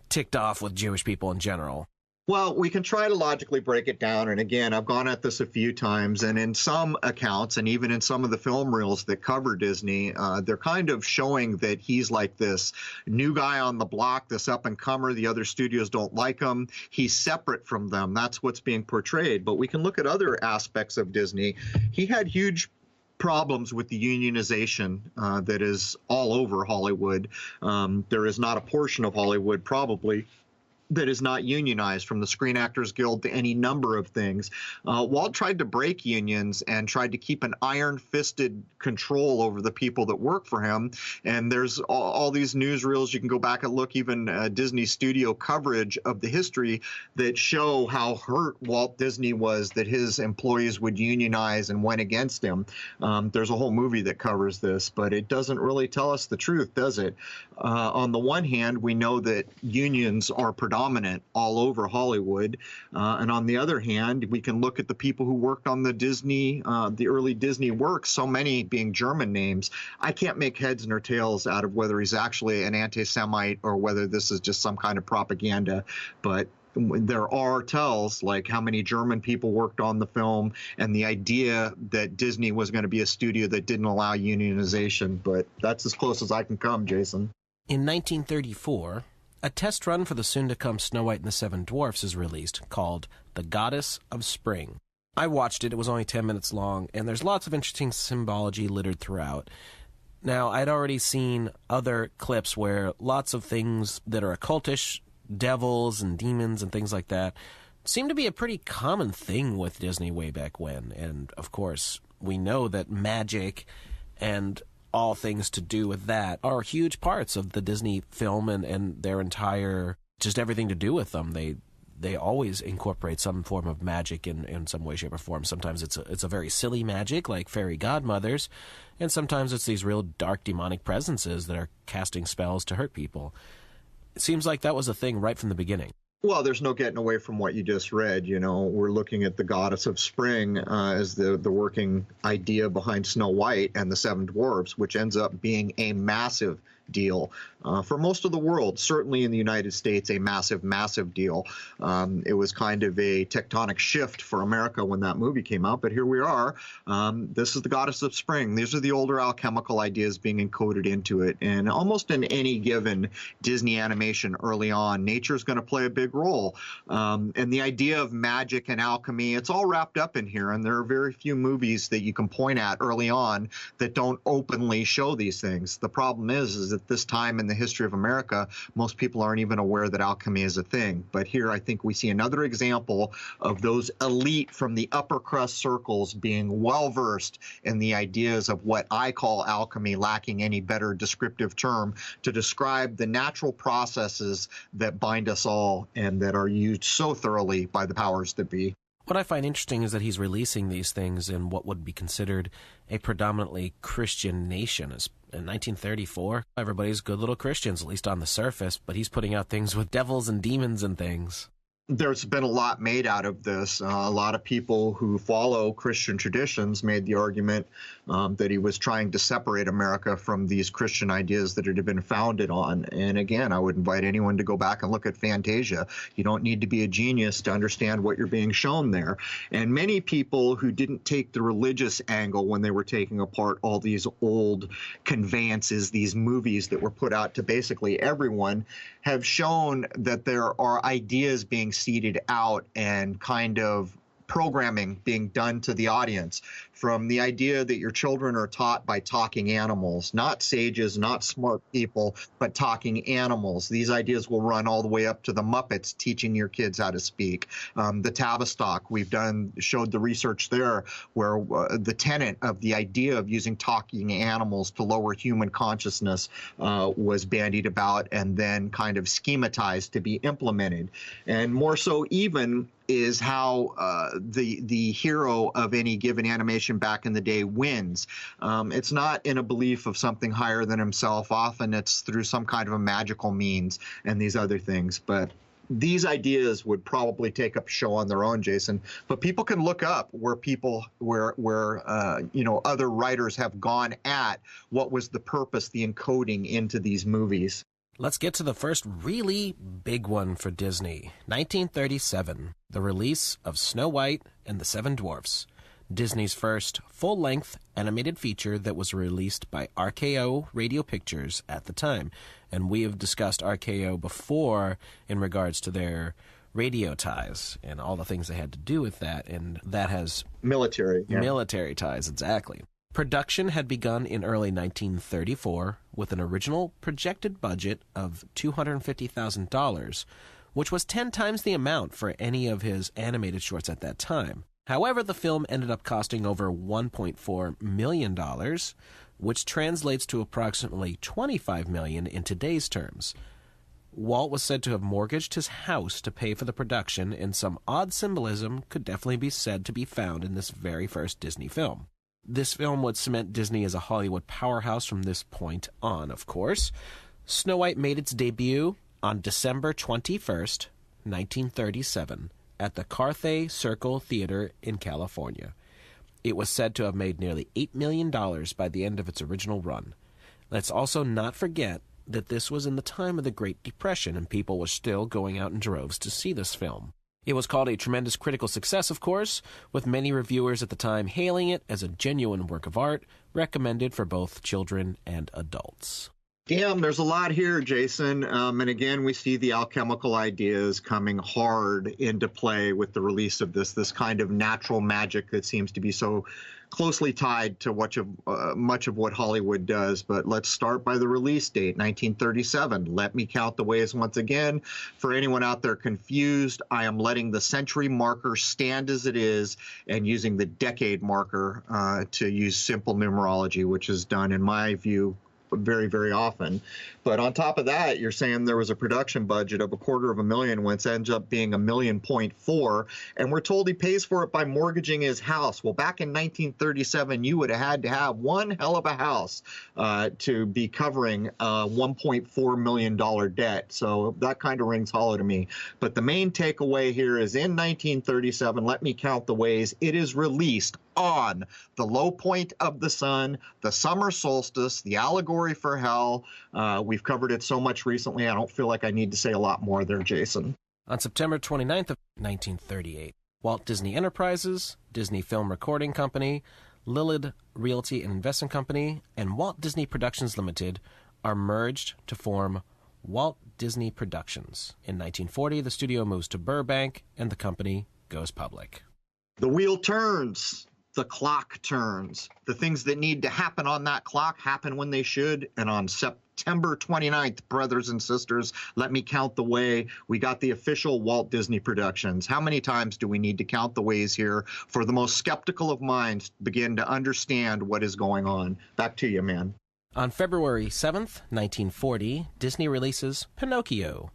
ticked off with Jewish people in general. Well, we can try to logically break it down. And again, I've gone at this a few times, and in some accounts, and even in some of the film reels that cover Disney, they're kind of showing that he's like this new guy on the block, this up-and-comer. The other studios don't like him. He's separate from them. That's what's being portrayed. But we can look at other aspects of Disney. He had huge problems with the unionization that is all over Hollywood. There is not a portion of Hollywood, probably, that is not unionized, from the Screen Actors Guild to any number of things. Walt tried to break unions and tried to keep an iron-fisted control over the people that work for him. And there's all these newsreels. You can go back and look, even Disney studio coverage of the history that show how hurt Walt Disney was that his employees would unionize and went against him. There's a whole movie that covers this, but it doesn't really tell us the truth, does it? On the one hand, we know that unions are predominant all over Hollywood. And on the other hand, we can look at the people who worked on the early Disney works, so many being German names. I can't make heads nor tails out of whether he's actually an anti-Semite or whether this is just some kind of propaganda. But there are tells, like how many German people worked on the film and the idea that Disney was going to be a studio that didn't allow unionization. But that's as close as I can come, Jason. In 1934, a test run for the soon-to-come Snow White and the Seven Dwarfs is released, called The Goddess of Spring. I watched it. It was only 10 minutes long, and there's lots of interesting symbology littered throughout. Now, I'd already seen other clips where lots of things that are occultish, devils and demons and things like that, seem to be a pretty common thing with Disney way back when. And, of course, we know that magic and all things to do with that are huge parts of the Disney film and their entire, just everything to do with them. They always incorporate some form of magic in some way, shape, or form. Sometimes it's a very silly magic, like fairy godmothers, and sometimes it's these real dark demonic presences that are casting spells to hurt people. It seems like that was a thing right from the beginning. Well, there's no getting away from what you just read. You know, we're looking at the goddess of spring as the working idea behind Snow White and the Seven Dwarfs, which ends up being a massive deal for most of the world. Certainly in the United States, a massive, massive deal. It was kind of a tectonic shift for America when that movie came out, but here we are. This is the goddess of spring. These are the older alchemical ideas being encoded into it. And almost in any given Disney animation early on, nature is going to play a big role. And the idea of magic and alchemy, it's all wrapped up in here. And there are very few movies that you can point at early on that don't openly show these things. The problem is at this time in the history of America, most people aren't even aware that alchemy is a thing. But here I think we see another example of those elite from the upper crust circles being well versed in the ideas of what I call alchemy, lacking any better descriptive term to describe the natural processes that bind us all and that are used so thoroughly by the powers that be. What I find interesting is that he's releasing these things in what would be considered a predominantly Christian nation. In 1934, everybody's good little Christians, at least on the surface, but he's putting out things with devils and demons and things. There's been a lot made out of this. A lot of people who follow Christian traditions made the argument that he was trying to separate America from these Christian ideas that it had been founded on. And again, I would invite anyone to go back and look at Fantasia. You don't need to be a genius to understand what you're being shown there. And many people who didn't take the religious angle when they were taking apart all these old conveyances, these movies that were put out to basically everyone, have shown that there are ideas being seeded out and kind of programming being done to the audience, from the idea that your children are taught by talking animals, not sages, not smart people, but talking animals. These ideas will run all the way up to the Muppets teaching your kids how to speak. The Tavistock, we've showed the research there where the tenet of the idea of using talking animals to lower human consciousness was bandied about and then kind of schematized to be implemented. And more so even is how the hero of any given animation back in the day wins. It's not in a belief of something higher than himself. Often it's through some kind of a magical means and these other things. But these ideas would probably take up a show on their own, Jason. But people can look up where other writers have gone at what was the purpose, the encoding into these movies. Let's get to the first really big one for Disney. 1937, the release of Snow White and the Seven Dwarfs, Disney's first full-length animated feature that was released by RKO Radio Pictures at the time. And we have discussed RKO before in regards to their radio ties and all the things they had to do with that, and that has... Military ties, exactly. Production had begun in early 1934 with an original projected budget of $250,000, which was 10 times the amount for any of his animated shorts at that time. However, the film ended up costing over $1.4 million, which translates to approximately $25 million in today's terms. Walt was said to have mortgaged his house to pay for the production, and some odd symbolism could definitely be said to be found in this very first Disney film. This film would cement Disney as a Hollywood powerhouse from this point on, of course. Snow White made its debut on December 21st, 1937, at the Carthay Circle Theater in California. It was said to have made nearly $8 million by the end of its original run. Let's also not forget that this was in the time of the Great Depression, and people were still going out in droves to see this film. It was called a tremendous critical success, of course, with many reviewers at the time hailing it as a genuine work of art, recommended for both children and adults. Damn, there's a lot here, Jason. And again, we see the alchemical ideas coming hard into play with the release of this kind of natural magic that seems to be so closely tied to much of what Hollywood does. But let's start by the release date, 1937. Let me count the ways once again. For anyone out there confused, I am letting the century marker stand as it is and using the decade marker to use simple numerology, which is done, in my view, very, very often. But on top of that, you're saying there was a production budget of $250,000 when it ends up being $1.4 million, and we're told he pays for it by mortgaging his house. Well, back in 1937, you would have had to have one hell of a house to be covering a $1.4 million debt. So that kind of rings hollow to me. But the main takeaway here is in 1937, let me count the ways, it is released on the low point of the sun, the summer solstice, the allegory for hell. We've covered it so much recently, I don't feel like I need to say a lot more there, Jason. On September 29th of 1938, Walt Disney Enterprises, Disney Film Recording Company, Lillard Realty and Investment Company, and Walt Disney Productions Limited are merged to form Walt Disney Productions. In 1940, the studio moves to Burbank, and the company goes public. The wheel turns. The clock turns. The things that need to happen on that clock happen when they should. And on September 29th, brothers and sisters, let me count the way. We got the official Walt Disney Productions. How many times do we need to count the ways here for the most skeptical of minds to begin to understand what is going on? Back to you, man. On February 7th, 1940, Disney releases Pinocchio.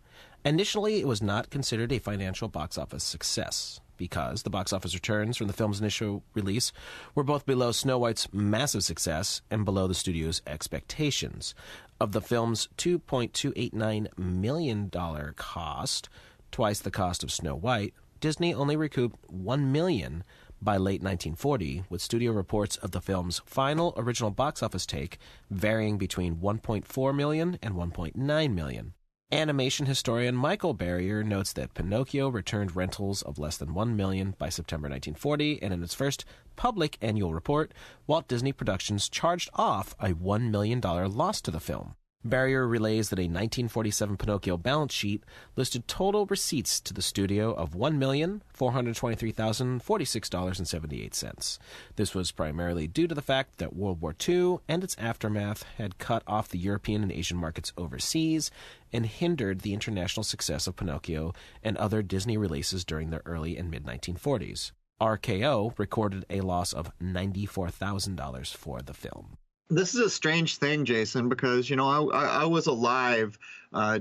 Initially, it was not considered a financial box office success, because the box office returns from the film's initial release were both below Snow White's massive success and below the studio's expectations. Of the film's $2.289 million cost, twice the cost of Snow White, Disney only recouped $1 million by late 1940, with studio reports of the film's final original box office take varying between $1.4 million and $1.9 million. Animation historian Michael Barrier notes that Pinocchio returned rentals of less than $1 million by September 1940, and in its first public annual report, Walt Disney Productions charged off a $1 million loss to the film. Barrier relays that a 1947 Pinocchio balance sheet listed total receipts to the studio of $1,423,046.78. This was primarily due to the fact that World War II and its aftermath had cut off the European and Asian markets overseas and hindered the international success of Pinocchio and other Disney releases during the early and mid-1940s. RKO recorded a loss of $94,000 for the film. This is a strange thing, Jason, because, I was alive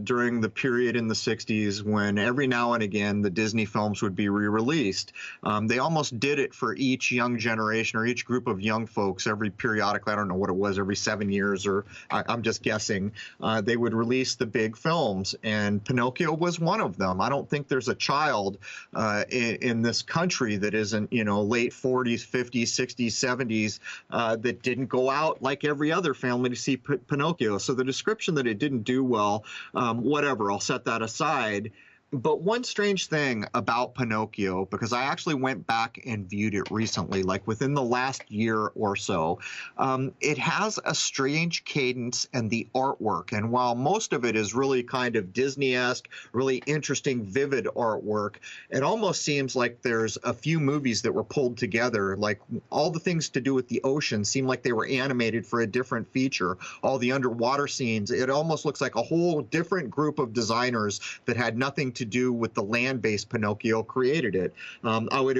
during the period in the 60s when every now and again the Disney films would be re-released. They almost did it for each young generation or each group of young folks every periodically. I don't know what it was, every 7 years, or I'm just guessing. They would release the big films, and Pinocchio was one of them. I don't think there's a child in this country that isn't, late 40s, 50s, 60s, 70s that didn't go out like every other family to see Pinocchio. So the description that it didn't do well, whatever, I'll set that aside. But one strange thing about Pinocchio, because I actually went back and viewed it recently, like within the last year or so, it has a strange cadence and the artwork. And while most of it is really kind of Disney-esque, really interesting, vivid artwork, it almost seems like there's a few movies that were pulled together. Like all the things to do with the ocean seem like they were animated for a different feature. All the underwater scenes, it almost looks like a whole different group of designers that had nothing to do with the land-based Pinocchio created it. I would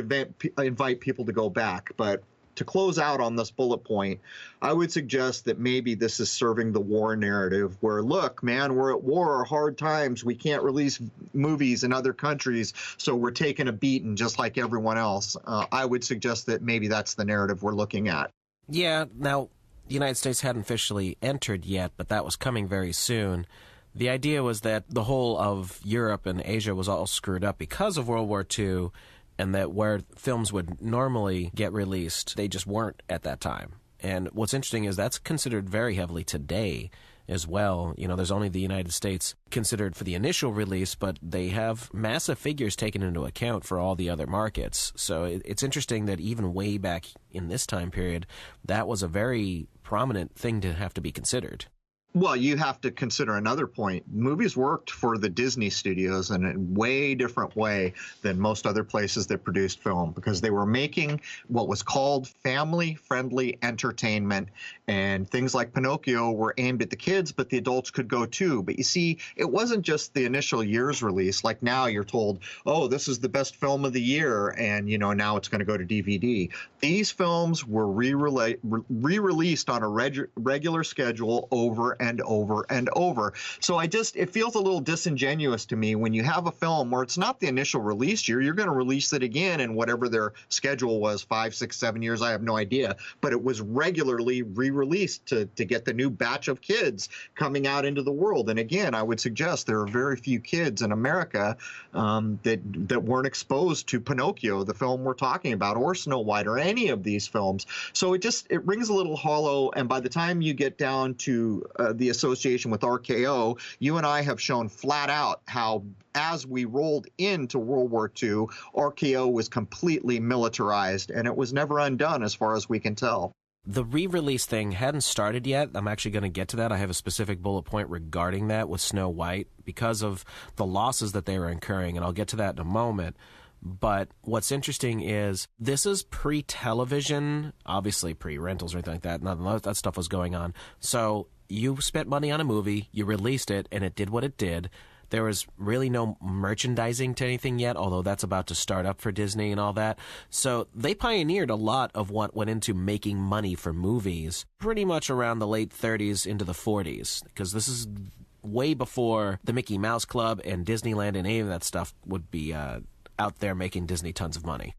invite people to go back, but to close out on this bullet point, I would suggest that maybe this is serving the war narrative where, look, man, we're at war, hard times, we can't release movies in other countries, so we're taking a beating just like everyone else. I would suggest that maybe that's the narrative we're looking at. Yeah, now, the United States hadn't officially entered yet, but that was coming very soon. The idea was that the whole of Europe and Asia was all screwed up because of World War II, and that where films would normally get released, they just weren't at that time. And what's interesting is that's considered very heavily today as well. There's only the United States considered for the initial release, but they have massive figures taken into account for all the other markets. So it's interesting that even way back in this time period, that was a very prominent thing to have to be considered. Well, you have to consider another point. Movies worked for the Disney studios in a way different way than most other places that produced film, because they were making what was called family-friendly entertainment, and things like Pinocchio were aimed at the kids, but the adults could go too. But you see, it wasn't just the initial year's release. Like now you're told, oh, this is the best film of the year, and now it's going to go to DVD. These films were re-released on a regular schedule over and over and over. So it feels a little disingenuous to me when you have a film where it's not the initial release year. You're going to release it again in whatever their schedule was, 5, 6, 7 years. I have no idea. But it was regularly re-released to get the new batch of kids coming out into the world. And again, I would suggest there are very few kids in America that weren't exposed to Pinocchio, the film we're talking about, or Snow White, or any of these films. So it rings a little hollow. And by the time you get down to the association with RKO, you and I have shown flat out how, as we rolled into World War II, RKO was completely militarized, and it was never undone as far as we can tell. The re-release thing hadn't started yet. I'm actually going to get to that. I have a specific bullet point regarding that with Snow White because of the losses that they were incurring, and I'll get to that in a moment. But what's interesting is this is pre-television, obviously pre-rentals or anything like that. None of that stuff was going on. So you spent money on a movie, you released it, and it did what it did. There was really no merchandising to anything yet, although that's about to start up for Disney and all that. So they pioneered a lot of what went into making money for movies pretty much around the late 30s into the 40s, because this is way before the Mickey Mouse Club and Disneyland and any of that stuff would be out there making Disney tons of money.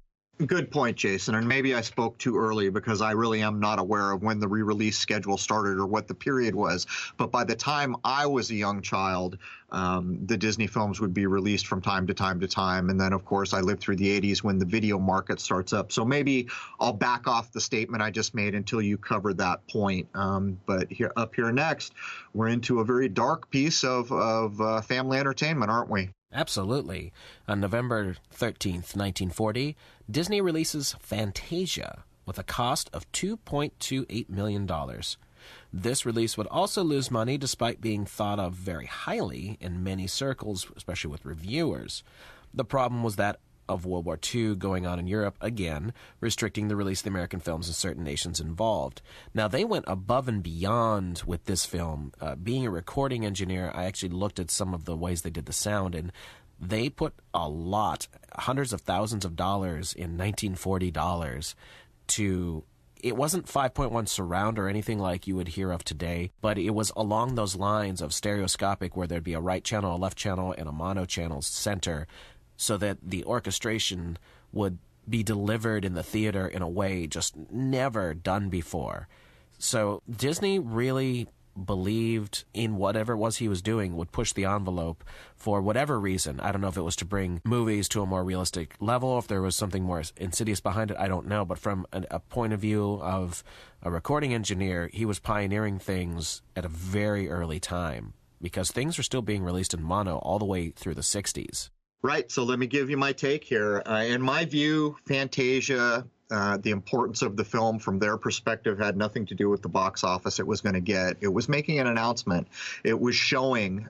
Good point, Jason. And maybe I spoke too early because I really am not aware of when the re-release schedule started or what the period was. But by the time I was a young child, the Disney films would be released from time to time to time. And then, of course, I lived through the 80s when the video market starts up. So maybe I'll back off the statement I just made until you cover that point. But up here next, we're into a very dark piece of family entertainment, aren't we? Absolutely. On November 13th, 1940, Disney releases Fantasia with a cost of $2.28 million. This release would also lose money despite being thought of very highly in many circles, especially with reviewers. The problem was that of World War II going on in Europe, again, restricting the release of the American films in certain nations involved. Now, they went above and beyond with this film. Being a recording engineer, I actually looked at some of the ways they did the sound, and they put a lot, hundreds of thousands of dollars in 1940 dollars to... It wasn't 5.1 surround or anything like you would hear of today, but it was along those lines of stereoscopic where there'd be a right channel, a left channel, and a mono channel center, so that the orchestration would be delivered in the theater in a way just never done before. So Disney really believed in whatever it was he was doing would push the envelope for whatever reason. I don't know if it was to bring movies to a more realistic level, if there was something more insidious behind it, I don't know. But from a point of view of a recording engineer, he was pioneering things at a very early time because things are still being released in mono all the way through the 60s. Right. So let me give you my take here. In my view, Fantasia, the importance of the film from their perspective had nothing to do with the box office it was going to get. It was making an announcement. It was showing,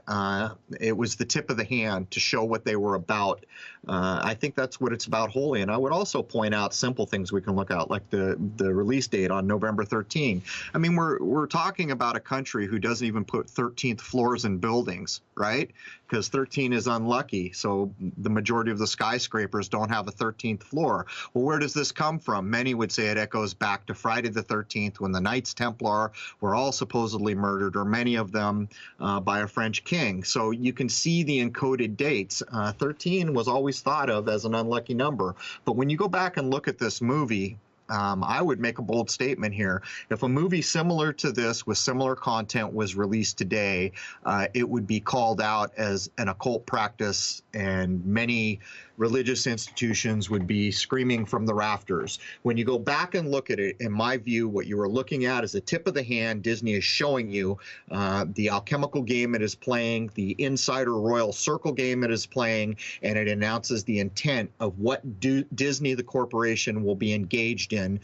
it was the tip of the hand to show what they were about. I think that's what it's about wholly. And I would also point out simple things we can look at, like the release date on November 13. I mean, we're talking about a country who doesn't even put 13th floors in buildings, right? Because 13 is unlucky. So the majority of the skyscrapers don't have a 13th floor. Well, where does this come from? Many would say it echoes back to Friday the 13th when the Knights Templar were all supposedly murdered, or many of them by a French king. So you can see the encoded dates. 13 was always thought of as an unlucky number. But when you go back and look at this movie, I would make a bold statement here. If a movie similar to this with similar content was released today, it would be called out as an occult practice, and many religious institutions would be screaming from the rafters. When you go back and look at it, in my view, what you are looking at is a tip of the hand. Disney is showing you the alchemical game it is playing, the Insider Royal Circle game it is playing, and it announces the intent of what Disney, the corporation, will be engaged in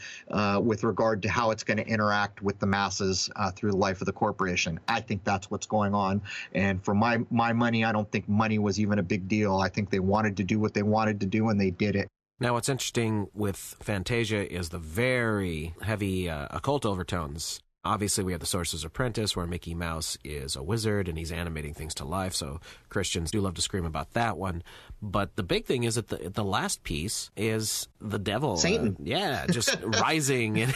with regard to how it's going to interact with the masses through the life of the corporation. I think that's what's going on. And for my money, I don't think money was even a big deal. I think they wanted to do what they wanted to do, and they did it. Now, what's interesting with Fantasia is the very heavy occult overtones. Obviously, we have The Sorcerer's Apprentice, where Mickey Mouse is a wizard and he's animating things to life, so Christians do love to scream about that one. But the big thing is that the last piece is the devil. Satan. Just rising and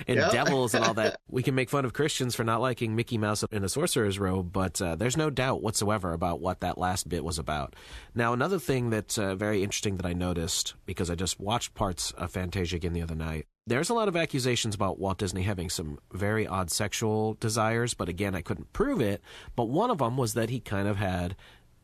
devils and all that. We can make fun of Christians for not liking Mickey Mouse in a sorcerer's robe, but there's no doubt whatsoever about what that last bit was about. Now, another thing that's very interesting that I noticed, because I just watched parts of Fantasia again the other night, there's a lot of accusations about Walt Disney having some very odd sexual desires, but again, I couldn't prove it. But one of them was that he kind of had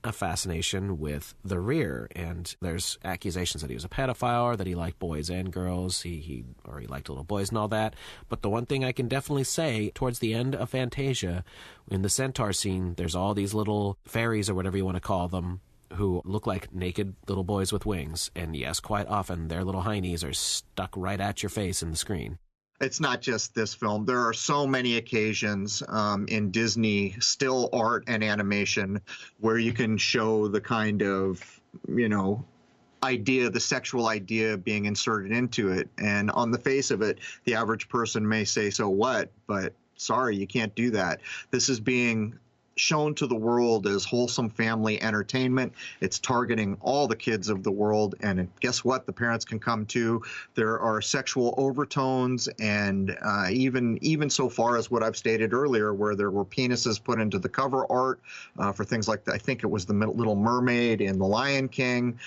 a fascination with the rear, and there's accusations that he was a pedophile, or that he liked boys and girls, he liked little boys and all that. But the one thing I can definitely say, towards the end of Fantasia, in the centaur scene, there's all these little fairies, or whatever you want to call them, who look like naked little boys with wings. And yes, quite often their little heinies are stuck right at your face in the screen. It's not just this film. There are so many occasions in Disney still art and animation where you can show the kind of, idea, the sexual idea being inserted into it. And on the face of it, the average person may say, so what? But sorry, you can't do that. This is being shown to the world as wholesome family entertainment. It's targeting all the kids of the world, and guess what? The parents can come too. There are sexual overtones, and even so far as what I've stated earlier, where there were penises put into the cover art for things like I think it was the Little Mermaid and the Lion King.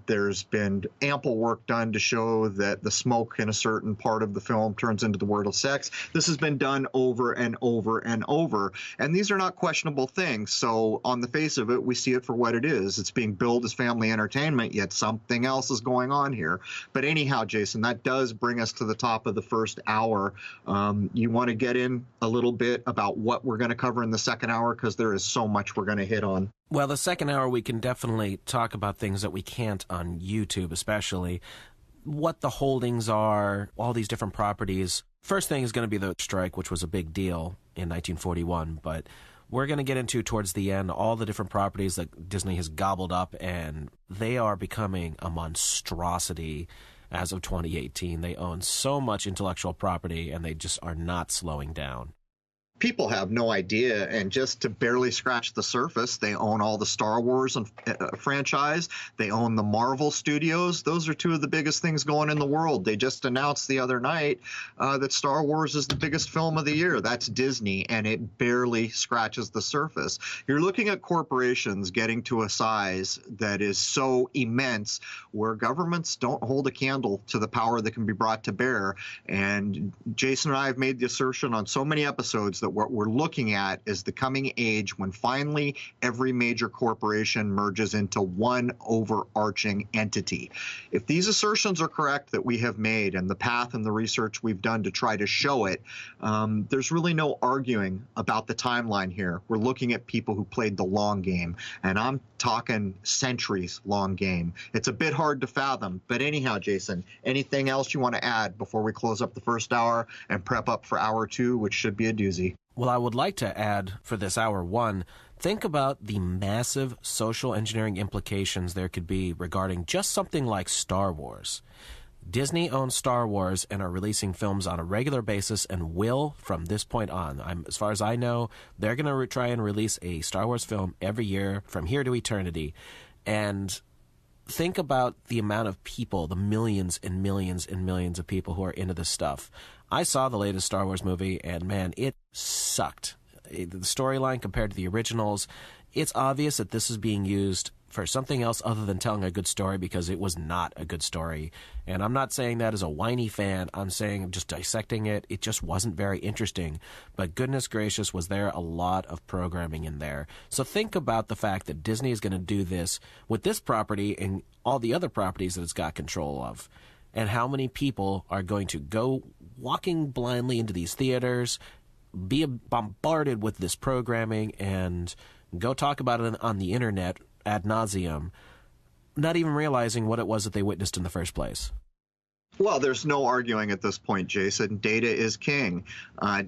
There's been ample work done to show that the smoke in a certain part of the film turns into the word of sex. This has been done over and over and over, and these are not questionable things. So on the face of it, we see it for what it is. It's being billed as family entertainment, yet something else is going on here. But anyhow, Jason, that does bring us to the top of the first hour. You want to get in a little bit about what we're going to cover in the second hour, because there is so much we're going to hit on. Well, the second hour, we can definitely talk about things that we can't on YouTube, especially what the holdings are, all these different properties. First thing is going to be the strike, which was a big deal in 1941, but we're going to get into, towards the end, all the different properties that Disney has gobbled up, and they are becoming a monstrosity as of 2018. They own so much intellectual property, and they just are not slowing down. People have no idea, and just to barely scratch the surface, they own all the Star Wars franchise. They own the Marvel Studios. Those are two of the biggest things going in the world. They just announced the other night that Star Wars is the biggest film of the year. That's Disney, and it barely scratches the surface. You're looking at corporations getting to a size that is so immense where governments don't hold a candle to the power that can be brought to bear. And Jason and I have made the assertion on so many episodes that what we're looking at is the coming age when finally every major corporation merges into one overarching entity. If these assertions are correct that we have made, and the path and the research we've done to try to show it, there's really no arguing about the timeline here. We're looking at people who played the long game, and I'm talking centuries long game. It's a bit hard to fathom, but anyhow, Jason, anything else you want to add before we close up the first hour and prep up for hour two, which should be a doozy? Well, I would like to add for this hour one, think about the massive social engineering implications there could be regarding just something like Star Wars. Disney owns Star Wars and are releasing films on a regular basis and will from this point on. As far as I know, they're going to try and release a Star Wars film every year from here to eternity. And think about the amount of people, the millions and millions and millions of people who are into this stuff. I saw the latest Star Wars movie, and man, it sucked. The storyline compared to the originals, it's obvious that this is being used for something else other than telling a good story, because it was not a good story. And I'm not saying that as a whiny fan. I'm saying, just dissecting it, it just wasn't very interesting. But goodness gracious, was there a lot of programming in there. So think about the fact that Disney is going to do this with this property and all the other properties that it's got control of. And how many people are going to go walking blindly into these theaters, be bombarded with this programming, and go talk about it on the internet ad nauseum, not even realizing what it was that they witnessed in the first place. Well, there's no arguing at this point, Jason. Data is king.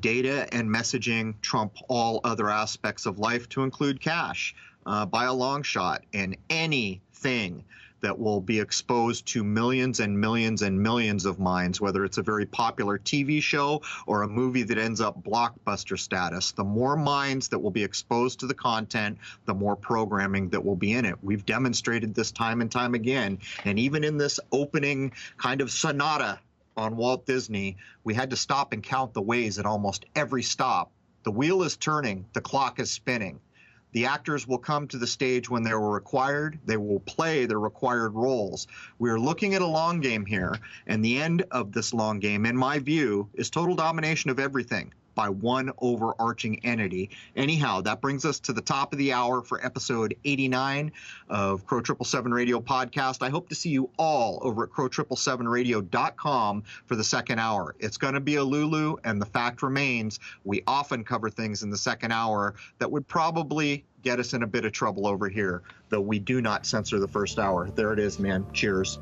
Data and messaging trump all other aspects of life, to include cash, by a long shot. And anything that will be exposed to millions and millions and millions of minds, whether it's a very popular TV show or a movie that ends up blockbuster status, the more minds that will be exposed to the content, the more programming that will be in it. We've demonstrated this time and time again. And even in this opening kind of sonata on Walt Disney, we had to stop and count the ways at almost every stop. The wheel is turning, the clock is spinning. The actors will come to the stage when they were required. They will play their required roles. We're looking at a long game here, and the end of this long game, in my view, is total domination of everything by one overarching entity. Anyhow, that brings us to the top of the hour for episode 89 of Crow 777 Radio Podcast. I hope to see you all over at crow777radio.com for the second hour. It's going to be a Lulu, and the fact remains, we often cover things in the second hour that would probably get us in a bit of trouble over here, though we do not censor the first hour. There it is, man. Cheers.